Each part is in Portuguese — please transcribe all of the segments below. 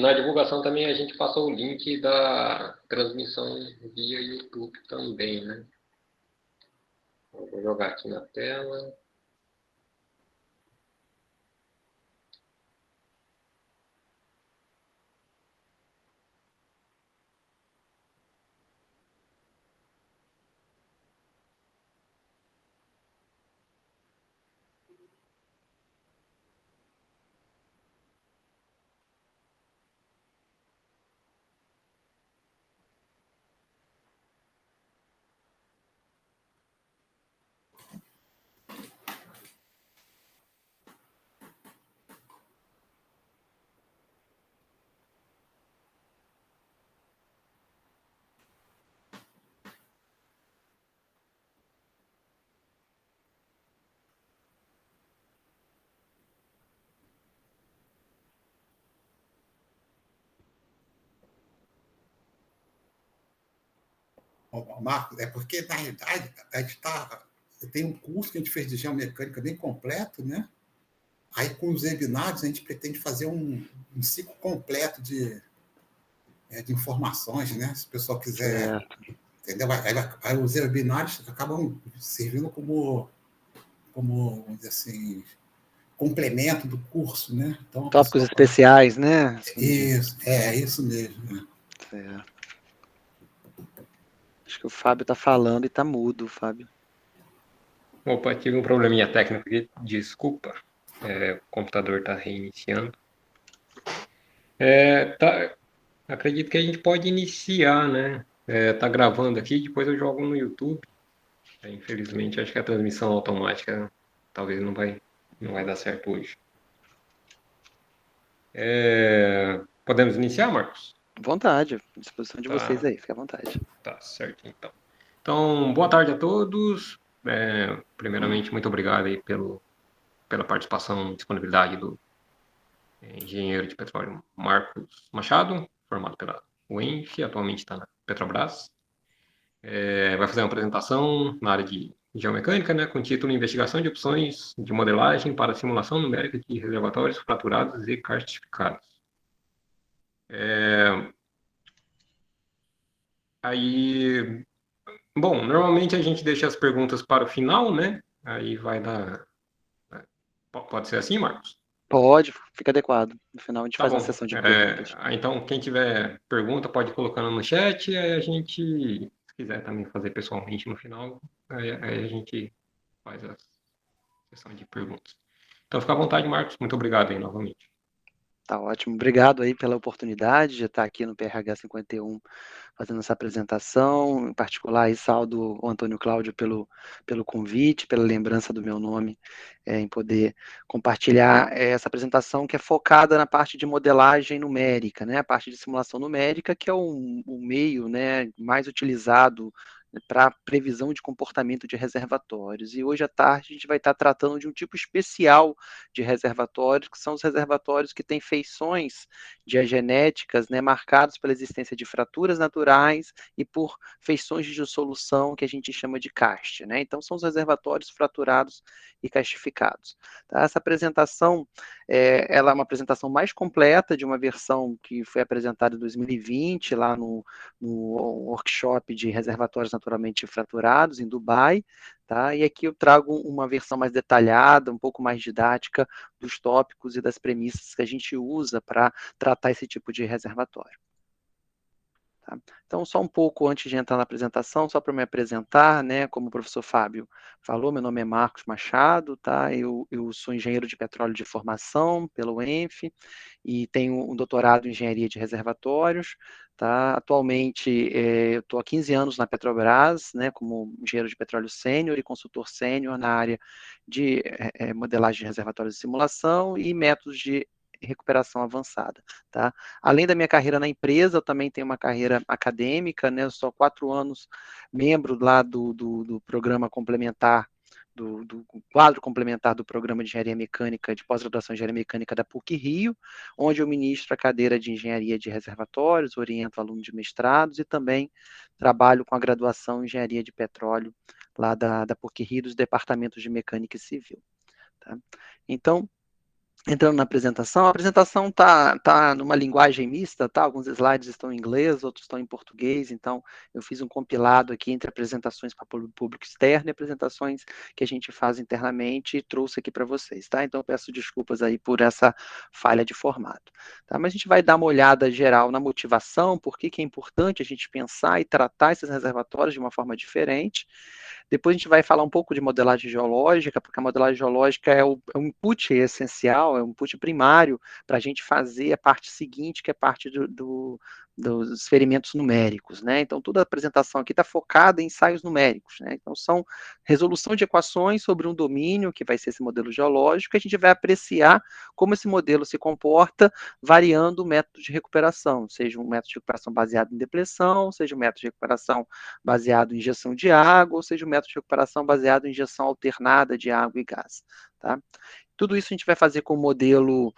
na divulgação também a gente passou o link da transmissão via YouTube também, né? Vou jogar aqui na tela. Marcos, é porque, na realidade, tem um curso que a gente fez de geomecânica bem completo, né? Aí, com os webinários, a gente pretende fazer um ciclo completo de informações, né? Se o pessoal quiser, entendeu? Aí os webinários acabam servindo como, vamos dizer assim, complemento do curso, né? Então, tópicos especiais, né? Isso mesmo. Né? Certo. Acho que o Fábio está falando e está mudo, Fábio. Opa, tive um probleminha técnico aqui, desculpa. O computador está reiniciando. Acredito que a gente pode iniciar, né? Tá gravando aqui, depois eu jogo no YouTube. Infelizmente, acho que a transmissão automática talvez não vai dar certo hoje. Podemos iniciar, Marcos? Vontade, à disposição de vocês aí, fica à vontade. Tá certo, então. Então, boa tarde a todos. Primeiramente, muito obrigado aí pela participação e disponibilidade do engenheiro de petróleo Marcos Machado, formado pela UENF, atualmente está na Petrobras. Vai fazer uma apresentação na área de geomecânica, né, com título Investigação de opções de modelagem para simulação numérica de reservatórios fraturados e karstificados. Bom, normalmente a gente deixa as perguntas para o final, né? Aí vai dar... Pode ser assim, Marcos? Pode, fica adequado. No final a gente Tá faz bom. uma sessão de perguntas. Então, quem tiver pergunta pode ir colocando no chat, aí a gente, se quiser também fazer pessoalmente no final, aí a gente faz a sessão de perguntas. Então, fica à vontade, Marcos. Muito obrigado aí novamente. Tá ótimo. Obrigado aí pela oportunidade de estar aqui no PRH 51 fazendo essa apresentação. Em particular, aí, saldo o Antônio Cláudio pelo convite, pela lembrança do meu nome, em poder compartilhar essa apresentação que é focada na parte de modelagem numérica, né? A parte de simulação numérica, que é o meio, né, mais utilizado para previsão de comportamento de reservatórios. E hoje à tarde a gente vai estar tratando de um tipo especial de reservatórios, que são os reservatórios que têm feições diagenéticas, né, marcados pela existência de fraturas naturais e por feições de dissolução que a gente chama de karst, né? Então são os reservatórios fraturados e karstificados. Tá? Essa apresentação, ela é uma apresentação mais completa de uma versão que foi apresentada em 2020 lá no workshop de reservatórios naturalmente fraturados em Dubai, tá? E aqui eu trago uma versão mais detalhada, um pouco mais didática dos tópicos e das premissas que a gente usa para tratar esse tipo de reservatório. Tá? Então, só um pouco antes de entrar na apresentação, só para me apresentar, né, como o professor Fábio falou, meu nome é Marcos Machado, tá? Eu sou engenheiro de petróleo de formação pelo UENF e tenho um doutorado em engenharia de reservatórios, tá? Atualmente, eu estou há 15 anos na Petrobras, né, como engenheiro de petróleo sênior e consultor sênior na área de modelagem de reservatórios de simulação e métodos de recuperação avançada, tá? Além da minha carreira na empresa, eu também tenho uma carreira acadêmica, né? Eu sou há 4 anos membro lá do programa complementar, do quadro complementar do programa de engenharia mecânica, de pós-graduação em engenharia mecânica da PUC-Rio, onde eu ministro a cadeira de engenharia de reservatórios, oriento alunos de mestrados e também trabalho com a graduação em engenharia de petróleo lá da PUC-Rio, dos departamentos de mecânica e civil. Tá? Então, Entrando na apresentação, a apresentação tá numa linguagem mista, tá? Alguns slides estão em inglês, outros estão em português, então eu fiz um compilado aqui entre apresentações para público externo e apresentações que a gente faz internamente e trouxe aqui para vocês, tá? Então peço desculpas aí por essa falha de formato, tá? Mas a gente vai dar uma olhada geral na motivação, por que que é importante a gente pensar e tratar esses reservatórios de uma forma diferente. Depois a gente vai falar um pouco de modelagem geológica, porque a modelagem geológica é o input essencial, é o input primário para a gente fazer a parte seguinte, que é a parte dos experimentos numéricos, né? Então, toda a apresentação aqui está focada em ensaios numéricos, né? Então, são resolução de equações sobre um domínio, que vai ser esse modelo geológico, e a gente vai apreciar como esse modelo se comporta variando o método de recuperação, seja um método de recuperação baseado em depressão, seja um método de recuperação baseado em injeção de água, ou seja, um método de recuperação baseado em injeção alternada de água e gás, tá? Tudo isso a gente vai fazer com modelo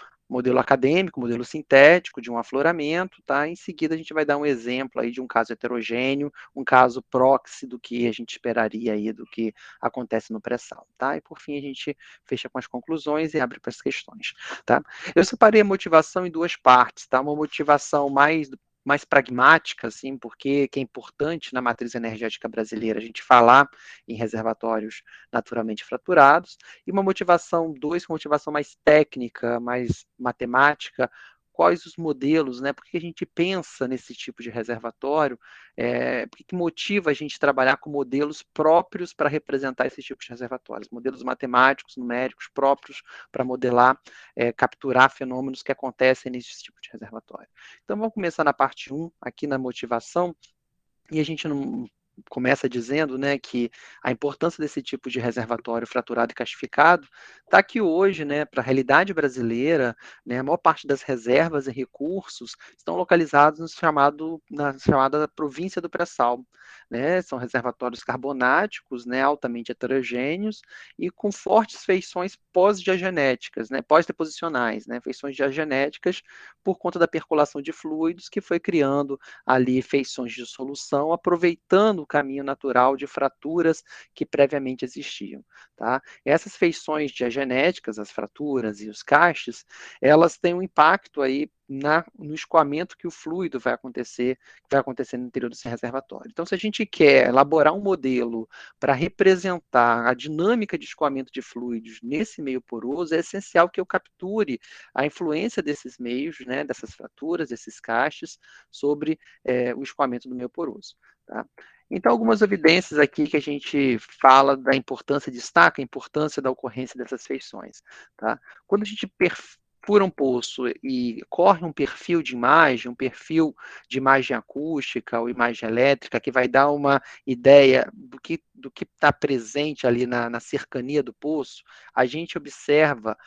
acadêmico, modelo sintético de um afloramento, tá? Em seguida a gente vai dar um exemplo aí de um caso heterogêneo, um caso proxy do que a gente esperaria aí do que acontece no pré-sal, tá? E por fim a gente fecha com as conclusões e abre para as questões, tá? Eu separei a motivação em duas partes, tá? Uma motivação mais pragmática, assim, porque que é importante na matriz energética brasileira a gente falar em reservatórios naturalmente fraturados, e uma motivação mais técnica, mais matemática, quais os modelos, né? Por que a gente pensa nesse tipo de reservatório? Por que motiva a gente trabalhar com modelos próprios para representar esse tipo de reservatórios? Modelos matemáticos, numéricos próprios para modelar, capturar fenômenos que acontecem nesse tipo de reservatório. Então, vamos começar na parte 1, aqui na motivação, e a gente não começa dizendo, né, que a importância desse tipo de reservatório fraturado e castificado está aqui hoje, né, para a realidade brasileira, né, a maior parte das reservas e recursos estão localizados na chamada província do pré-sal, né, são reservatórios carbonáticos, né, altamente heterogêneos e com fortes feições pós-diagenéticas, né, pós-deposicionais, né, feições diagenéticas por conta da percolação de fluidos que foi criando ali feições de solução, aproveitando o caminho natural de fraturas que previamente existiam, tá? Essas feições diagenéticas, as fraturas e os castes, elas têm um impacto aí no escoamento que o fluido vai acontecer no interior desse reservatório. Então, se a gente quer elaborar um modelo para representar a dinâmica de escoamento de fluidos nesse meio poroso, é essencial que eu capture a influência desses meios, né, dessas fraturas, desses castes, sobre o escoamento do meio poroso, tá? Então, algumas evidências aqui que a gente fala da importância, destaca a importância da ocorrência dessas feições, tá? Quando a gente perfura um poço e corre um perfil de imagem acústica ou imagem elétrica, que vai dar uma ideia do que está presente ali na cercania do poço, a gente observa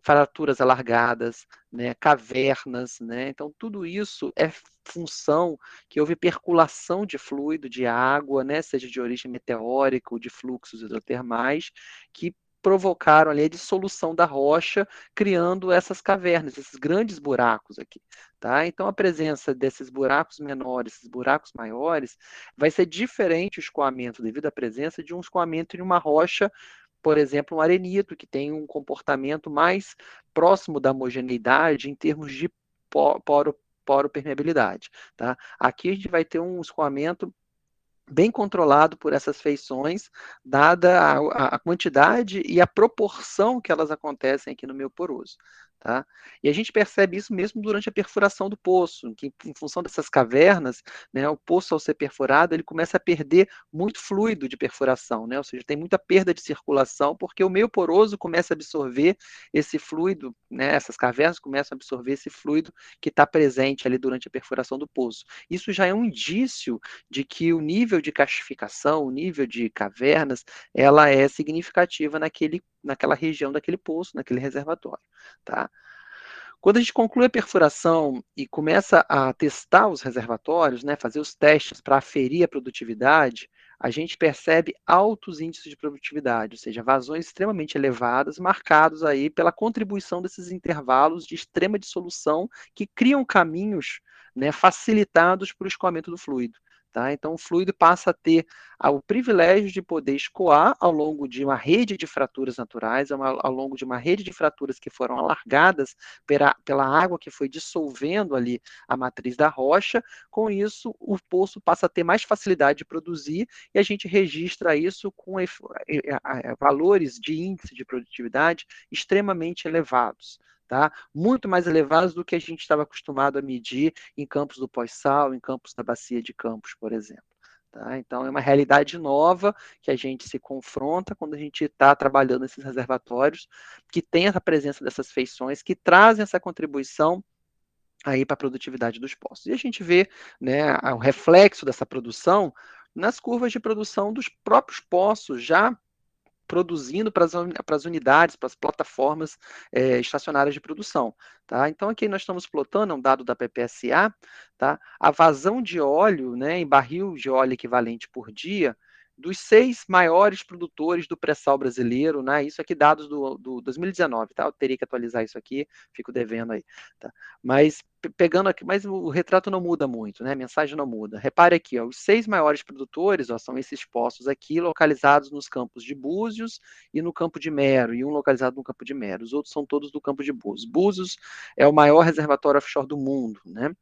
fraturas alargadas, né, cavernas, né? Então tudo isso é função que houve percolação de fluido, de água, né, seja de origem meteórica ou de fluxos hidrotermais, que provocaram ali a dissolução da rocha, criando essas cavernas, esses grandes buracos aqui, tá? Então a presença desses buracos menores, esses buracos maiores, vai ser diferente o escoamento devido à presença de um escoamento em uma rocha, por exemplo, um arenito, que tem um comportamento mais próximo da homogeneidade em termos de poro-permeabilidade, tá? Aqui a gente vai ter um escoamento bem controlado por essas feições, dada a quantidade e a proporção que elas acontecem aqui no meio poroso, tá? E a gente percebe isso mesmo durante a perfuração do poço, que em função dessas cavernas, né, o poço ao ser perfurado, ele começa a perder muito fluido de perfuração, né? Ou seja, tem muita perda de circulação, porque o meio poroso começa a absorver esse fluido, né, essas cavernas começam a absorver esse fluido que está presente ali durante a perfuração do poço. Isso já é um indício de que o nível de castificação, o nível de cavernas, ela é significativa naquela região daquele poço, naquele reservatório, tá? Quando a gente conclui a perfuração e começa a testar os reservatórios, né, fazer os testes para aferir a produtividade, a gente percebe altos índices de produtividade, ou seja, vazões extremamente elevadas, marcados aí pela contribuição desses intervalos de extrema dissolução que criam caminhos, né, facilitados para o escoamento do fluido, Tá? Então, o fluido passa a ter o privilégio de poder escoar ao longo de uma rede de fraturas naturais, ao longo de uma rede de fraturas que foram alargadas pela água que foi dissolvendo ali a matriz da rocha. Com isso, o poço passa a ter mais facilidade de produzir e a gente registra isso com valores de índice de produtividade extremamente elevados. Tá? Muito mais elevados do que a gente estava acostumado a medir em campos do pós-sal, em campos da bacia de Campos, por exemplo. Tá? Então, é uma realidade nova que a gente se confronta quando a gente está trabalhando nesses reservatórios, que tem essa presença dessas feições, que trazem essa contribuição aí para a produtividade dos poços. E a gente vê, né, o reflexo dessa produção nas curvas de produção dos próprios poços, já produzindo para as unidades, para as plataformas estacionárias de produção. Tá? Então, aqui nós estamos plotando, é um dado da PPSA, tá? A vazão de óleo, né, em barril de óleo equivalente por dia, dos 6 maiores produtores do pré-sal brasileiro, né? Isso aqui dados do 2019, tá? Eu teria que atualizar isso aqui, fico devendo aí, tá? Mas pegando aqui, mas o retrato não muda muito, né? A mensagem não muda. Repare aqui, ó, os 6 maiores produtores, ó, são esses poços aqui, localizados nos campos de Búzios e no campo de Mero, e um localizado no campo de Mero. Os outros são todos do campo de Búzios. Búzios é o maior reservatório offshore do mundo, né?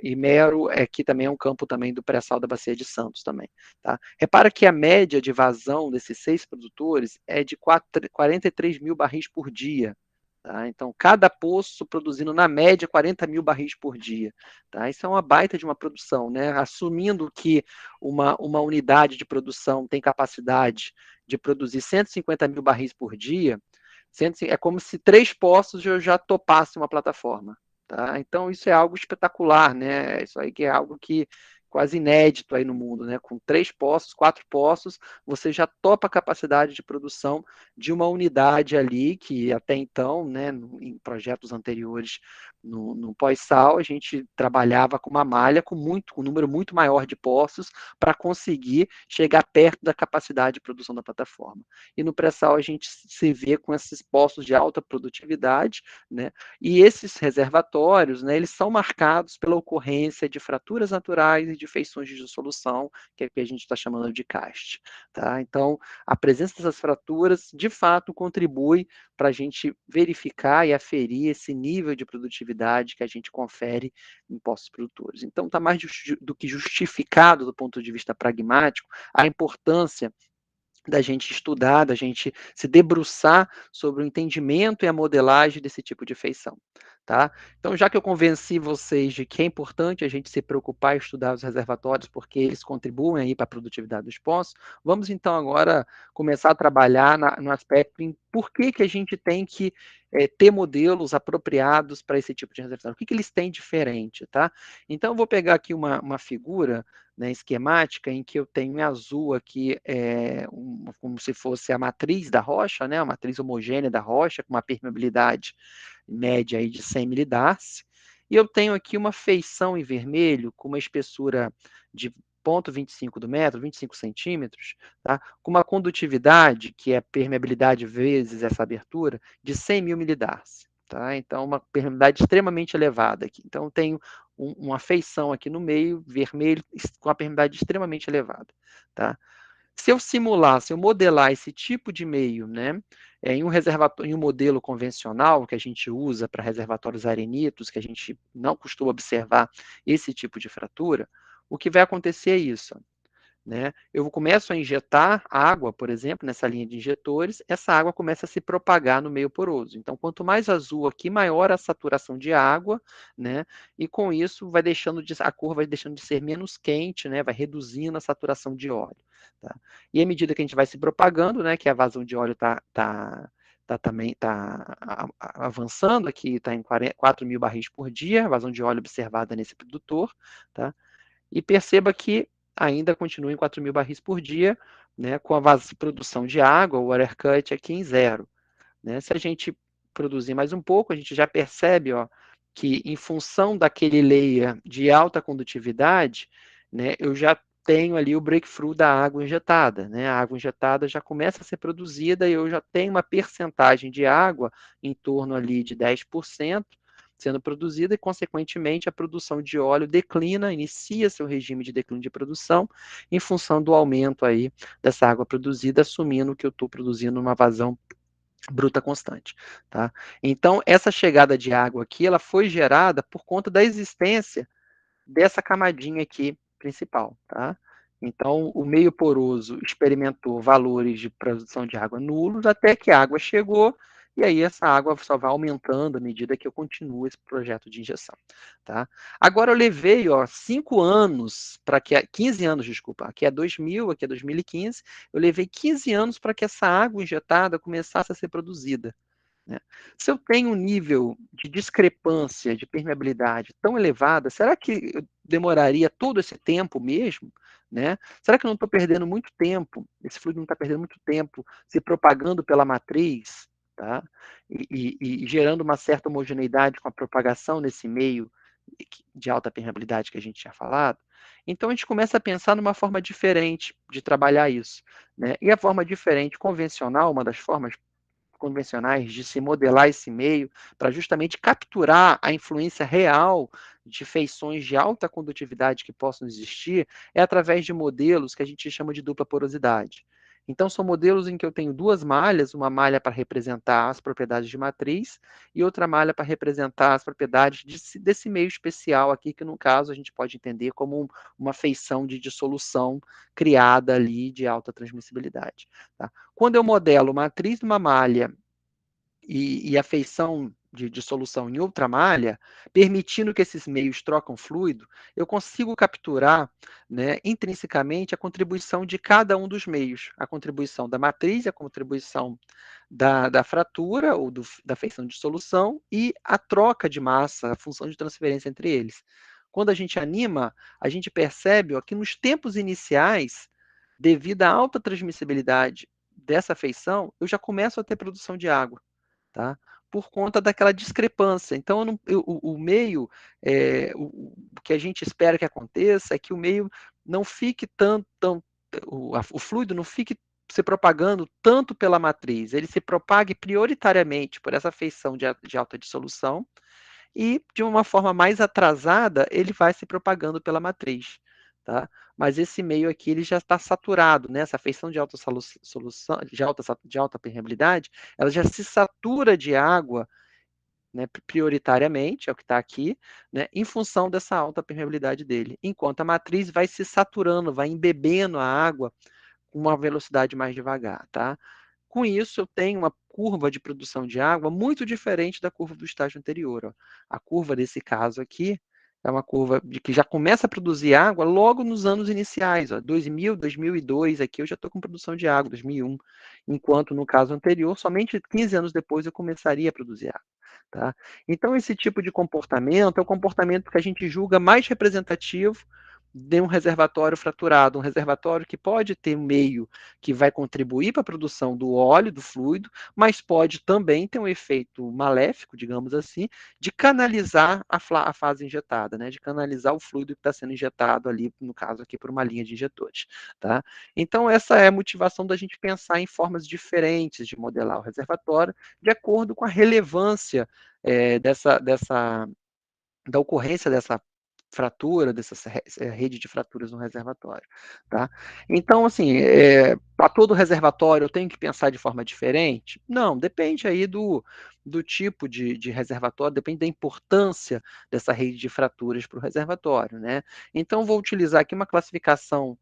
E Mero aqui também é um campo também do pré-sal da Bacia de Santos também. Tá? Repara que a média de vazão desses 6 produtores é de 43 mil barris por dia. Tá? Então, cada poço produzindo, na média, 40 mil barris por dia. Tá? Isso é uma baita de uma produção, né? Assumindo que uma unidade de produção tem capacidade de produzir 150 mil barris por dia, é como se 3 poços eu já topasse uma plataforma. Tá? Então, isso é algo espetacular, né? Isso aí que é algo que quase inédito aí no mundo, né? Com 3 poços, 4 poços, você já topa a capacidade de produção de uma unidade ali, que até então, né, em projetos anteriores no pós-sal, a gente trabalhava com uma malha com um número muito maior de poços para conseguir chegar perto da capacidade de produção da plataforma. E no pré-sal a gente se vê com esses poços de alta produtividade, né? E esses reservatórios, né, eles são marcados pela ocorrência de fraturas naturais e de feições de dissolução, que é o que a gente está chamando de cast. Tá? Então, a presença dessas fraturas, de fato, contribui para a gente verificar e aferir esse nível de produtividade que a gente confere em poços produtores. Então, está mais do que justificado, do ponto de vista pragmático, a importância da gente estudar, da gente se debruçar sobre o entendimento e a modelagem desse tipo de feição. Tá? Então, já que eu convenci vocês de que é importante a gente se preocupar e estudar os reservatórios, porque eles contribuem aí para a produtividade dos poços, vamos então agora começar a trabalhar no aspecto em por que a gente tem que ter modelos apropriados para esse tipo de reservatório. O que eles têm diferente, tá? Então, eu vou pegar aqui uma figura, né, esquemática, em que eu tenho em azul aqui como se fosse a matriz da rocha, né, a matriz homogênea da rocha, com uma permeabilidade média aí de 100 milidarcy, e eu tenho aqui uma feição em vermelho com uma espessura de 0,25 do metro, 25 centímetros, tá? Com uma condutividade, que é a permeabilidade vezes essa abertura, de 100 mil milidarcy. Tá? Então, uma permeabilidade extremamente elevada aqui. Então, eu tenho uma feição aqui no meio, vermelho, com a permeabilidade extremamente elevada. Tá? Se eu simular, se eu modelar esse tipo de meio, né, em um reservatório, em um modelo convencional que a gente usa para reservatórios arenitos, que a gente não costuma observar esse tipo de fratura, o que vai acontecer é isso. Né? Eu começo a injetar água, por exemplo, nessa linha de injetores, essa água começa a se propagar no meio poroso. Então, quanto mais azul aqui, maior a saturação de água, né? E com isso a cor vai deixando de ser menos quente, né? Vai reduzindo a saturação de óleo. Tá? E à medida que a gente vai se propagando, né? Que a vazão de óleo também está avançando, aqui está em 4 mil barris por dia, a vazão de óleo observada nesse produtor, tá? E perceba que ainda continua em 4 mil barris por dia, né, com a produção de água, o water cut aqui em 0. Né? Se a gente produzir mais um pouco, a gente já percebe, ó, que em função daquele layer de alta condutividade, né, eu já tenho ali o breakthrough da água injetada. Né? A água injetada já começa a ser produzida e eu já tenho uma percentagem de água em torno ali de 10%, sendo produzida e, consequentemente, a produção de óleo declina, inicia seu regime de declínio de produção em função do aumento aí dessa água produzida, assumindo que eu estou produzindo uma vazão bruta constante, tá? Então, essa chegada de água aqui, ela foi gerada por conta da existência dessa camadinha aqui principal, tá? Então, o meio poroso experimentou valores de produção de água nulos até que a água chegou, e aí essa água só vai aumentando à medida que eu continuo esse projeto de injeção, tá? Agora eu levei, 5 anos para que, 15 anos, desculpa, aqui é 2000, aqui é 2015, eu levei 15 anos para que essa água injetada começasse a ser produzida, né? Se eu tenho um nível de discrepância, de permeabilidade tão elevada, será que eu demoraria todo esse tempo mesmo? Né? Será que eu não estou perdendo muito tempo? Esse fluido não está perdendo muito tempo se propagando pela matriz, tá? E gerando uma certa homogeneidade com a propagação nesse meio de alta permeabilidade que a gente tinha falado? Então a gente começa a pensar numa forma diferente de trabalhar isso, né? E a forma diferente, convencional, uma das formas convencionais de se modelar esse meio para justamente capturar a influência real de feições de alta condutividade que possam existir é através de modelos que a gente chama de dupla porosidade. Então, são modelos em que eu tenho duas malhas, uma malha para representar as propriedades de matriz e outra malha para representar as propriedades desse meio especial aqui, que no caso a gente pode entender como uma feição de dissolução criada ali de alta transmissibilidade. Tá? Quando eu modelo matriz numa malha e a feição de solução em outra malha, permitindo que esses meios trocam fluido, eu consigo capturar, né, intrinsecamente a contribuição de cada um dos meios, a contribuição da matriz, a contribuição da fratura ou da feição de solução e a troca de massa, a função de transferência entre eles. Quando a gente anima, a gente percebe que nos tempos iniciais, devido à alta transmissibilidade dessa feição, eu já começo a ter produção de água, tá? Por conta daquela discrepância. Então, o meio, o que a gente espera que aconteça é que o meio não fique o fluido não fique se propagando tanto pela matriz, ele se propague prioritariamente por essa feição de alta dissolução e, de uma forma mais atrasada, ele vai se propagando pela matriz, tá? Mas esse meio aqui ele já está saturado, né? Essa feição de alta solução, de alta permeabilidade, ela já se satura de água, né, prioritariamente, é o que está aqui, né, em função dessa alta permeabilidade dele, enquanto a matriz vai se saturando, vai embebendo a água com uma velocidade mais devagar, tá? Com isso, eu tenho uma curva de produção de água muito diferente da curva do estágio anterior. Ó. A curva desse caso aqui é uma curva de que já começa a produzir água logo nos anos iniciais. Ó. 2000, 2002, aqui eu já estou com produção de água, 2001. Enquanto no caso anterior, somente 15 anos depois eu começaria a produzir água. Tá? Então, esse tipo de comportamento é o comportamento que a gente julga mais representativo de um reservatório fraturado, um reservatório que pode ter um meio que vai contribuir para a produção do óleo, do fluido, mas pode também ter um efeito maléfico, digamos assim, de canalizar a fase injetada, né? De canalizar o fluido que está sendo injetado ali, no caso aqui, por uma linha de injetores. Tá? Então, essa é a motivação da gente pensar em formas diferentes de modelar o reservatório, de acordo com a relevância da ocorrência dessa fratura, dessa rede de fraturas no reservatório. Tá? Então, assim, para todo reservatório eu tenho que pensar de forma diferente? Não, depende aí do tipo de reservatório, depende da importância dessa rede de fraturas para o reservatório. Né? Então, vou utilizar aqui uma classificação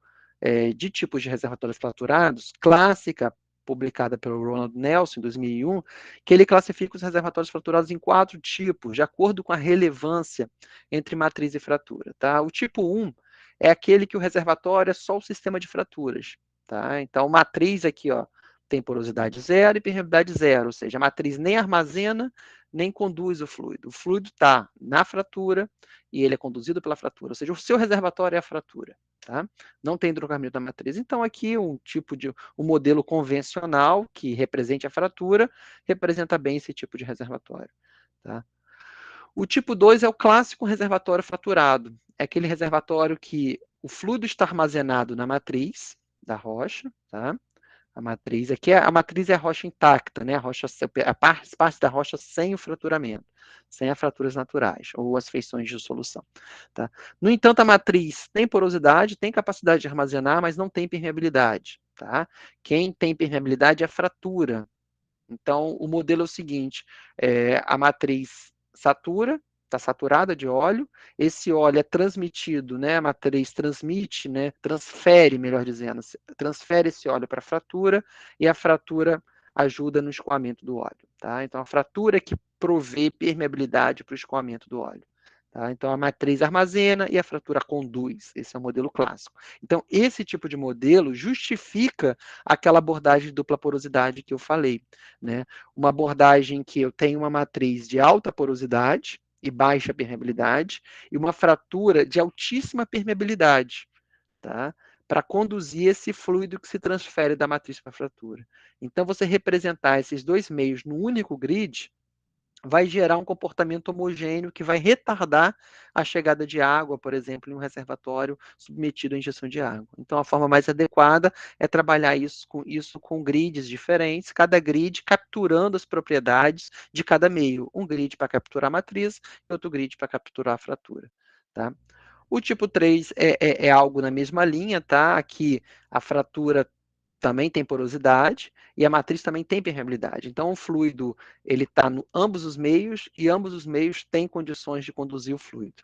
de tipos de reservatórios fraturados, clássica, publicada pelo Ronald Nelson, em 2001, que ele classifica os reservatórios fraturados em 4 tipos, de acordo com a relevância entre matriz e fratura. Tá? O tipo 1 é aquele que o reservatório é só o sistema de fraturas. Tá? Então, matriz aqui, ó, tem porosidade zero e permeabilidade zero, ou seja, a matriz nem armazena, nem conduz o fluido. O fluido está na fratura e ele é conduzido pela fratura, ou seja, o seu reservatório é a fratura. Tá? Não tem hidrocarburo da matriz. Então, aqui um modelo convencional que represente a fratura, representa bem esse tipo de reservatório. Tá? O tipo 2 é o clássico reservatório fraturado. É aquele reservatório que o fluido está armazenado na matriz da rocha, tá? A matriz aqui, a matriz é a rocha intacta, né? A parte da rocha sem o fraturamento, sem as fraturas naturais ou as feições de solução. Tá? No entanto, a matriz tem porosidade, tem capacidade de armazenar, mas não tem permeabilidade. Tá? Quem tem permeabilidade é a fratura. Então, o modelo é o seguinte: a matriz satura, está saturada de óleo, esse óleo é transmitido, né, a matriz transmite, né, transfere, melhor dizendo, transfere esse óleo para a fratura, e a fratura ajuda no escoamento do óleo. Tá? Então, a fratura é que provê permeabilidade para o escoamento do óleo. Tá? Então, a matriz armazena e a fratura conduz. Esse é o modelo clássico. Então, esse tipo de modelo justifica aquela abordagem de dupla porosidade que eu falei. Né? Uma abordagem que eu tenho uma matriz de alta porosidade e baixa permeabilidade e uma fratura de altíssima permeabilidade, tá? Para conduzir esse fluido que se transfere da matriz para a fratura. Então, você representar esses dois meios no único grid vai gerar um comportamento homogêneo que vai retardar a chegada de água, por exemplo, em um reservatório submetido à injeção de água. Então, a forma mais adequada é trabalhar isso com grids diferentes, cada grid capturando as propriedades de cada meio. Um grid para capturar a matriz e outro grid para capturar a fratura. Tá? O tipo 3 é algo na mesma linha, tá? Aqui a fratura também tem porosidade e a matriz também tem permeabilidade. Então, o fluido ele está em ambos os meios e ambos os meios têm condições de conduzir o fluido.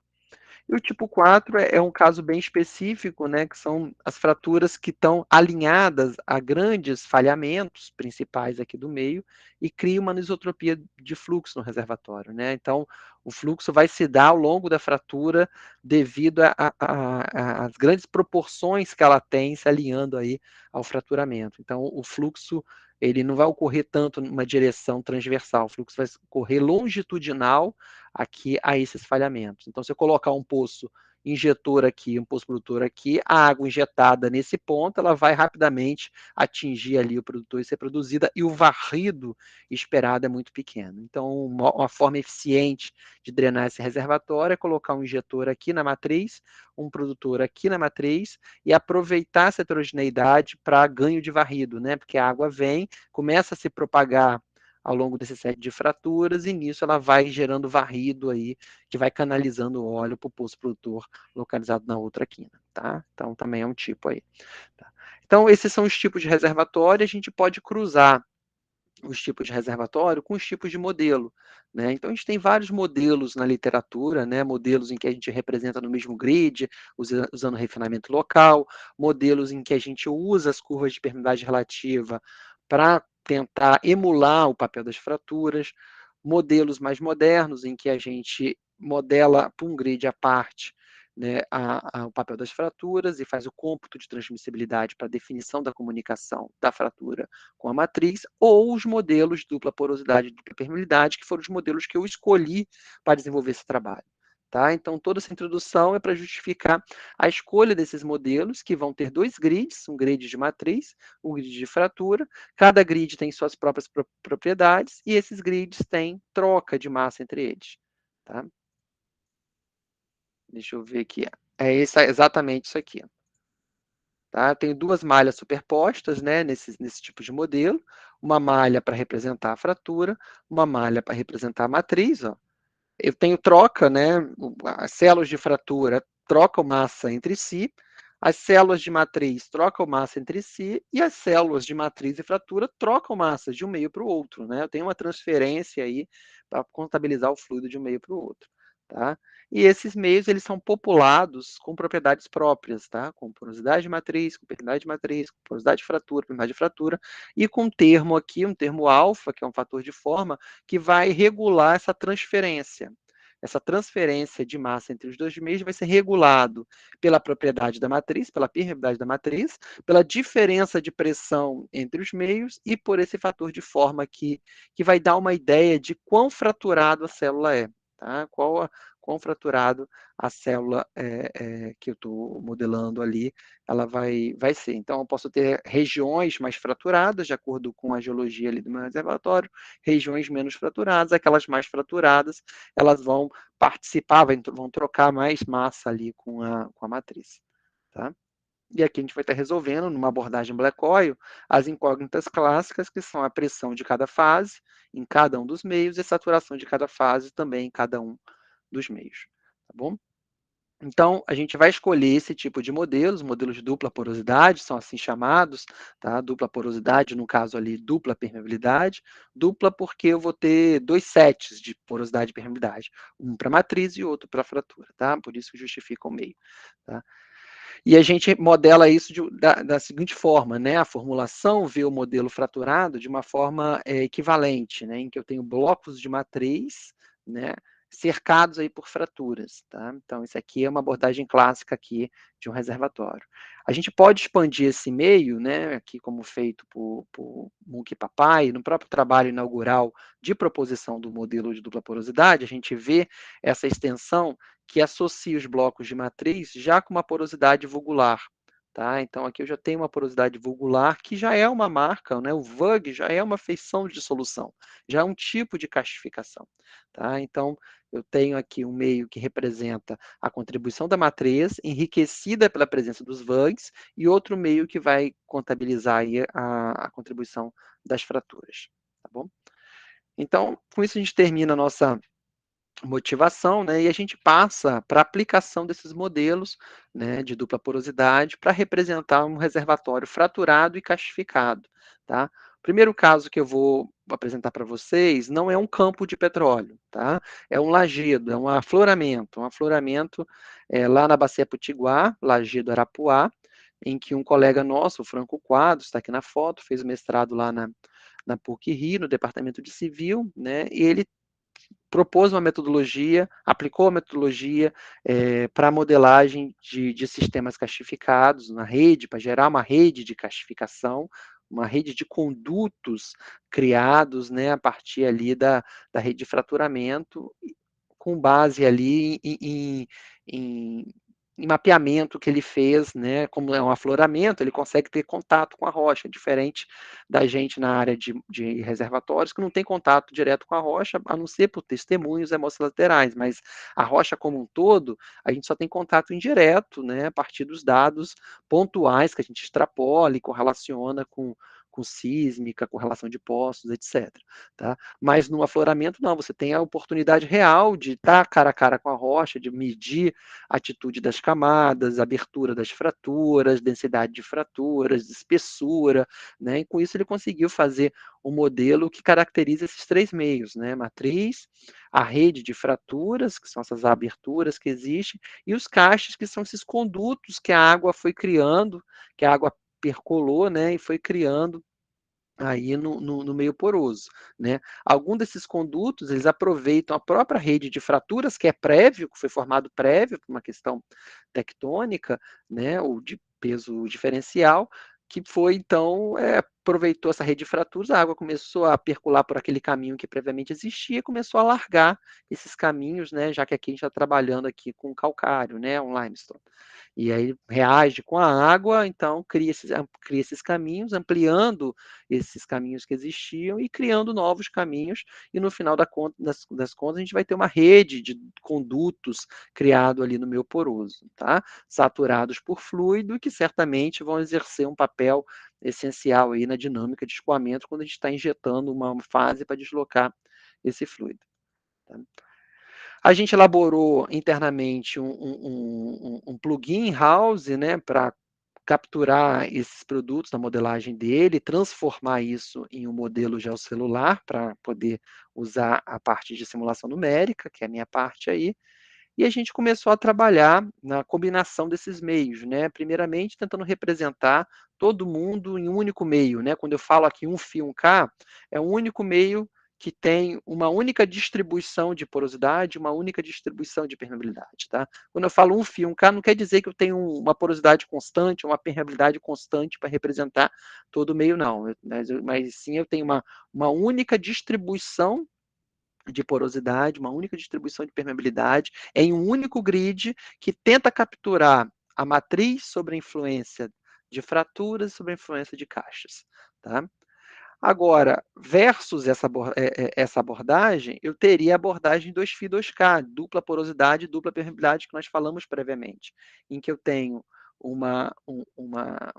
E o tipo 4 é um caso bem específico, né, que são as fraturas que estão alinhadas a grandes falhamentos principais aqui do meio e cria uma anisotropia de fluxo no reservatório. Né? Então, o fluxo vai se dar ao longo da fratura devido às grandes proporções que ela tem se alinhando aí ao fraturamento. Então, o fluxo ele não vai ocorrer tanto numa direção transversal, o fluxo vai ocorrer longitudinal aqui a esses falhamentos. Então, se eu colocar um poço injetor aqui, um poço produtor aqui, a água injetada nesse ponto, ela vai rapidamente atingir ali o produtor e ser produzida, e o varrido esperado é muito pequeno. Então, uma forma eficiente de drenar esse reservatório é colocar um injetor aqui na matriz, um produtor aqui na matriz, e aproveitar essa heterogeneidade para ganho de varrido, né? Porque a água vem, começa a se propagar ao longo desse set de fraturas, e nisso ela vai gerando varrido aí, que vai canalizando o óleo para o poço produtor localizado na outra quina, tá? Então também é um tipo aí. Tá? Então esses são os tipos de reservatório, a gente pode cruzar os tipos de reservatório com os tipos de modelo. Né? Então, a gente tem vários modelos na literatura, né? Modelos em que a gente representa no mesmo grid, usando refinamento local, modelos em que a gente usa as curvas de permeabilidade relativa para tentar emular o papel das fraturas, modelos mais modernos em que a gente modela para um grid à parte, né, o papel das fraturas e faz o cômputo de transmissibilidade para definição da comunicação da fratura com a matriz, ou os modelos de dupla porosidade e dupla permeabilidade, que foram os modelos que eu escolhi para desenvolver esse trabalho. Tá? Então, toda essa introdução é para justificar a escolha desses modelos, que vão ter dois grids, um grid de matriz, um grid de fratura. Cada grid tem suas próprias propriedades, e esses grids têm troca de massa entre eles. Tá? Deixa eu ver aqui. Exatamente isso aqui. Tá? Eu tenho duas malhas superpostas, né, nesse tipo de modelo. Uma malha para representar a fratura, uma malha para representar a matriz. Ó. Eu tenho troca, né, as células de fratura trocam massa entre si, as células de matriz trocam massa entre si, e as células de matriz e fratura trocam massa de um meio para o outro. Né? Eu tenho uma transferência aí para contabilizar o fluido de um meio para o outro. Tá? E esses meios eles são populados com propriedades próprias, tá? Com porosidade de matriz, com permeabilidade de matriz, com porosidade de fratura, permeabilidade de fratura, e com um termo aqui, um termo alfa, que é um fator de forma, que vai regular essa transferência. Essa transferência de massa entre os dois meios vai ser regulado pela propriedade da matriz, pela permeabilidade da matriz, pela diferença de pressão entre os meios e por esse fator de forma aqui, que vai dar uma ideia de quão fraturado a célula é. Tá? Quão fraturado a célula que eu estou modelando ali, ela vai ser. Então, eu posso ter regiões mais fraturadas, de acordo com a geologia ali do meu reservatório, regiões menos fraturadas, aquelas mais fraturadas, elas vão participar, vão trocar mais massa ali com a matriz. Tá? E aqui a gente vai estar resolvendo, numa abordagem Black Oil, as incógnitas clássicas, que são a pressão de cada fase em cada um dos meios e a saturação de cada fase também em cada um dos meios. Tá bom? Então, a gente vai escolher esse tipo de modelos, modelos de dupla porosidade, são assim chamados, tá? Dupla porosidade, no caso ali, dupla permeabilidade. Dupla porque eu vou ter 2 sets de porosidade e permeabilidade, um para matriz e outro para fratura, tá? Por isso que justifica o meio, tá? E a gente modela isso da seguinte forma, né? A formulação vê o modelo fraturado de uma forma equivalente, né? Em que eu tenho blocos de matriz, né? Cercados aí por fraturas, tá? Então, isso aqui é uma abordagem clássica aqui de um reservatório. A gente pode expandir esse meio, né? Aqui como feito por Munk e Papai, no próprio trabalho inaugural de proposição do modelo de dupla porosidade, a gente vê essa extensão que associa os blocos de matriz já com uma porosidade vulgular. Tá? Então, aqui eu já tenho uma porosidade vulgular, que já é uma marca, né? O VUG já é uma feição de dissolução, já é um tipo de castificação. Tá? Então, eu tenho aqui um meio que representa a contribuição da matriz, enriquecida pela presença dos VUGs, e outro meio que vai contabilizar aí a contribuição das fraturas. Tá bom? Então, com isso a gente termina a nossa motivação, né, e a gente passa para a aplicação desses modelos, né, de dupla porosidade para representar um reservatório fraturado e castificado, tá? O primeiro caso que eu vou apresentar para vocês não é um campo de petróleo, tá? É um lajedo, é um afloramento lá na Bacia Potiguar, Lajedo Arapuá, em que um colega nosso, o Franco Quadros, está aqui na foto, fez o mestrado lá na PUC-Rio, no Departamento de Civil, né, e ele propôs uma metodologia, aplicou a metodologia para a modelagem de sistemas castificados na rede, para gerar uma rede de castificação, uma rede de condutos criados, né, a partir ali da rede de fraturamento, com base ali em mapeamento que ele fez, né, como é um afloramento, ele consegue ter contato com a rocha, diferente da gente na área de reservatórios, que não tem contato direto com a rocha, a não ser por testemunhos hemolaterais, mas a rocha como um todo, a gente só tem contato indireto, né, a partir dos dados pontuais que a gente extrapola e correlaciona com sísmica, com relação de poços, etc. Tá? Mas no afloramento, não, você tem a oportunidade real de estar cara a cara com a rocha, de medir a atitude das camadas, abertura das fraturas, densidade de fraturas, espessura, né? E com isso ele conseguiu fazer um modelo que caracteriza esses 3 meios, né? Matriz, a rede de fraturas, que são essas aberturas que existem, e os caixes, que são esses condutos que a água foi criando, que a água percolou, né, e foi criando aí no meio poroso, né? Algum desses condutos, eles aproveitam a própria rede de fraturas, que é prévio, que foi formado prévio por uma questão tectônica, né, ou de peso diferencial, que foi, então, aproveitou essa rede de fraturas, a água começou a percolar por aquele caminho que previamente existia, e começou a largar esses caminhos, né, já que aqui a gente está trabalhando aqui com calcário, né, um limestone. E aí reage com a água, então cria esses caminhos, ampliando esses caminhos que existiam e criando novos caminhos, e no final das contas a gente vai ter uma rede de condutos criado ali no meio poroso, tá? Saturados por fluido, que certamente vão exercer um papel essencial aí na dinâmica de escoamento quando a gente está injetando uma fase para deslocar esse fluido. Tá? A gente elaborou internamente um plugin house, né, para capturar esses produtos na modelagem dele, transformar isso em um modelo geocelular para poder usar a parte de simulação numérica, que é a minha parte aí, e a gente começou a trabalhar na combinação desses meios, né? Primeiramente, tentando representar todo mundo em um único meio, né? Quando eu falo aqui um φ, um K, é um único meio que tem uma única distribuição de porosidade, uma única distribuição de permeabilidade, tá? Quando eu falo um φ, um K, não quer dizer que eu tenho uma porosidade constante, uma permeabilidade constante para representar todo o meio, não. Mas sim, eu tenho uma única distribuição de porosidade, uma única distribuição de permeabilidade, em um único grid que tenta capturar a matriz sobre a influência de fraturas e sobre a influência de caixas. Tá? Agora, versus essa abordagem, eu teria a abordagem 2φ2K, dupla porosidade e dupla permeabilidade, que nós falamos previamente, em que eu tenho uma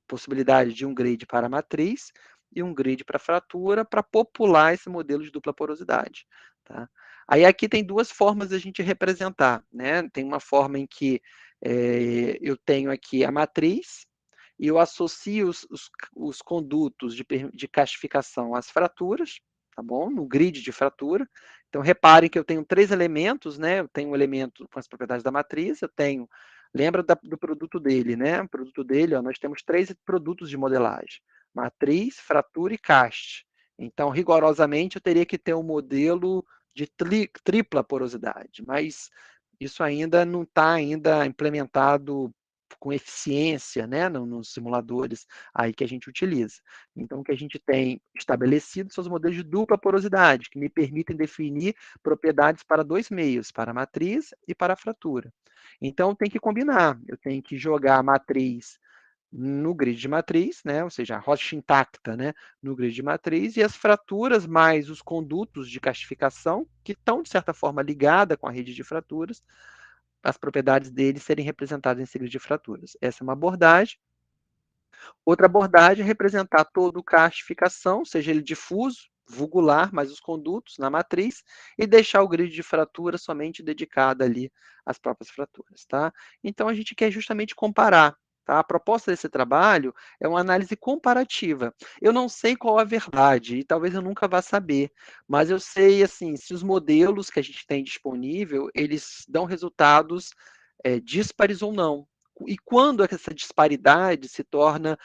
possibilidade de um grid para a matriz e um grid para a fratura para popular esse modelo de dupla porosidade. Tá? Aí aqui tem duas formas de a gente representar. Né? Tem uma forma em que eu tenho aqui a matriz e eu associo os condutos de castificação às fraturas, tá bom? No grid de fratura. Então, reparem que eu tenho 3 elementos, né? Eu tenho um elemento com as propriedades da matriz, eu tenho, lembra do produto dele, né? O produto dele, ó, nós temos 3 produtos de modelagem: matriz, fratura e caste. Então, rigorosamente, eu teria que ter um modelo de tripla porosidade, mas isso ainda não está ainda implementado com eficiência, né, nos simuladores aí que a gente utiliza. Então, o que a gente tem estabelecido são os modelos de dupla porosidade, que me permitem definir propriedades para 2 meios, para a matriz e para a fratura. Então, tem que combinar. Eu tenho que jogar a matriz no grid de matriz, né, ou seja, a rocha intacta, né, no grid de matriz, e as fraturas mais os condutos de castificação, que estão, de certa forma, ligadas com a rede de fraturas, as propriedades deles serem representadas em siglas de fraturas. Essa é uma abordagem. Outra abordagem é representar todo o castificação, seja ele difuso, vulgular, mais os condutos na matriz, e deixar o grid de fratura somente dedicado ali às próprias fraturas. Tá? Então, a gente quer justamente comparar. Tá? A proposta desse trabalho é uma análise comparativa. Eu não sei qual a verdade, e talvez eu nunca vá saber, mas eu sei assim, se os modelos que a gente tem disponível, eles dão resultados díspares ou não. E quando essa disparidade se torna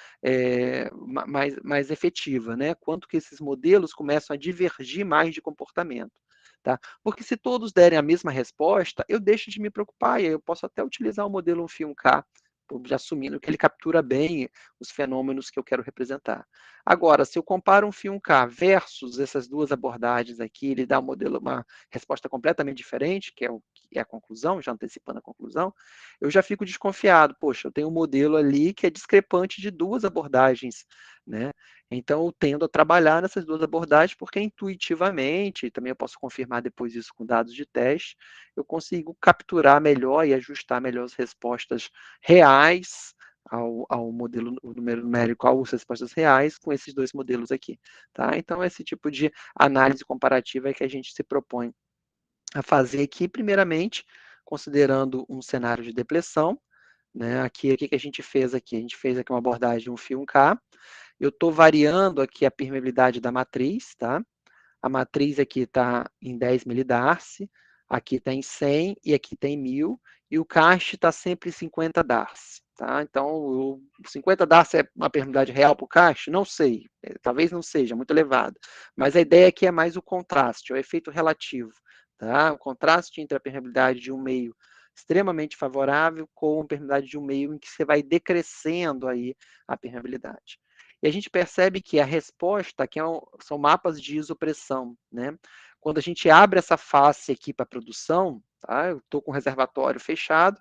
mais efetiva, né? Quanto que esses modelos começam a divergir mais de comportamento. Tá? Porque se todos derem a mesma resposta, eu deixo de me preocupar, e aí eu posso até utilizar o modelo 1K, já assumindo que ele captura bem os fenômenos que eu quero representar. Agora, se eu comparo um 1K versus essas duas abordagens aqui, ele dá uma resposta completamente diferente, que é a conclusão, já antecipando a conclusão, eu já fico desconfiado. Poxa, eu tenho um modelo ali que é discrepante de duas abordagens, né? Então, eu tendo a trabalhar nessas duas abordagens, porque intuitivamente, também eu posso confirmar depois isso com dados de teste, eu consigo capturar melhor e ajustar melhor as respostas reais ao modelo numérico, às respostas reais, com esses dois modelos aqui. Tá? Então, esse tipo de análise comparativa é que a gente se propõe a fazer aqui, primeiramente, considerando um cenário de depressão. Né? Aqui, o que a gente fez aqui? A gente fez aqui uma abordagem 1K. Eu estou variando aqui a permeabilidade da matriz, tá? A matriz aqui está em 10 milidarcy, aqui está em 100 e aqui está em 1000, e o cache está sempre em 50 darcy. Tá? Então, 50 darcy é uma permeabilidade real para o cache? Não sei, talvez não seja, muito elevado. Mas a ideia aqui é mais o contraste, o efeito relativo. Tá? O contraste entre a permeabilidade de um meio extremamente favorável com a permeabilidade de um meio em que você vai decrescendo aí a permeabilidade. E a gente percebe que a resposta que são mapas de isopressão. Né? Quando a gente abre essa face aqui para a produção, tá? Eu estou com o reservatório fechado,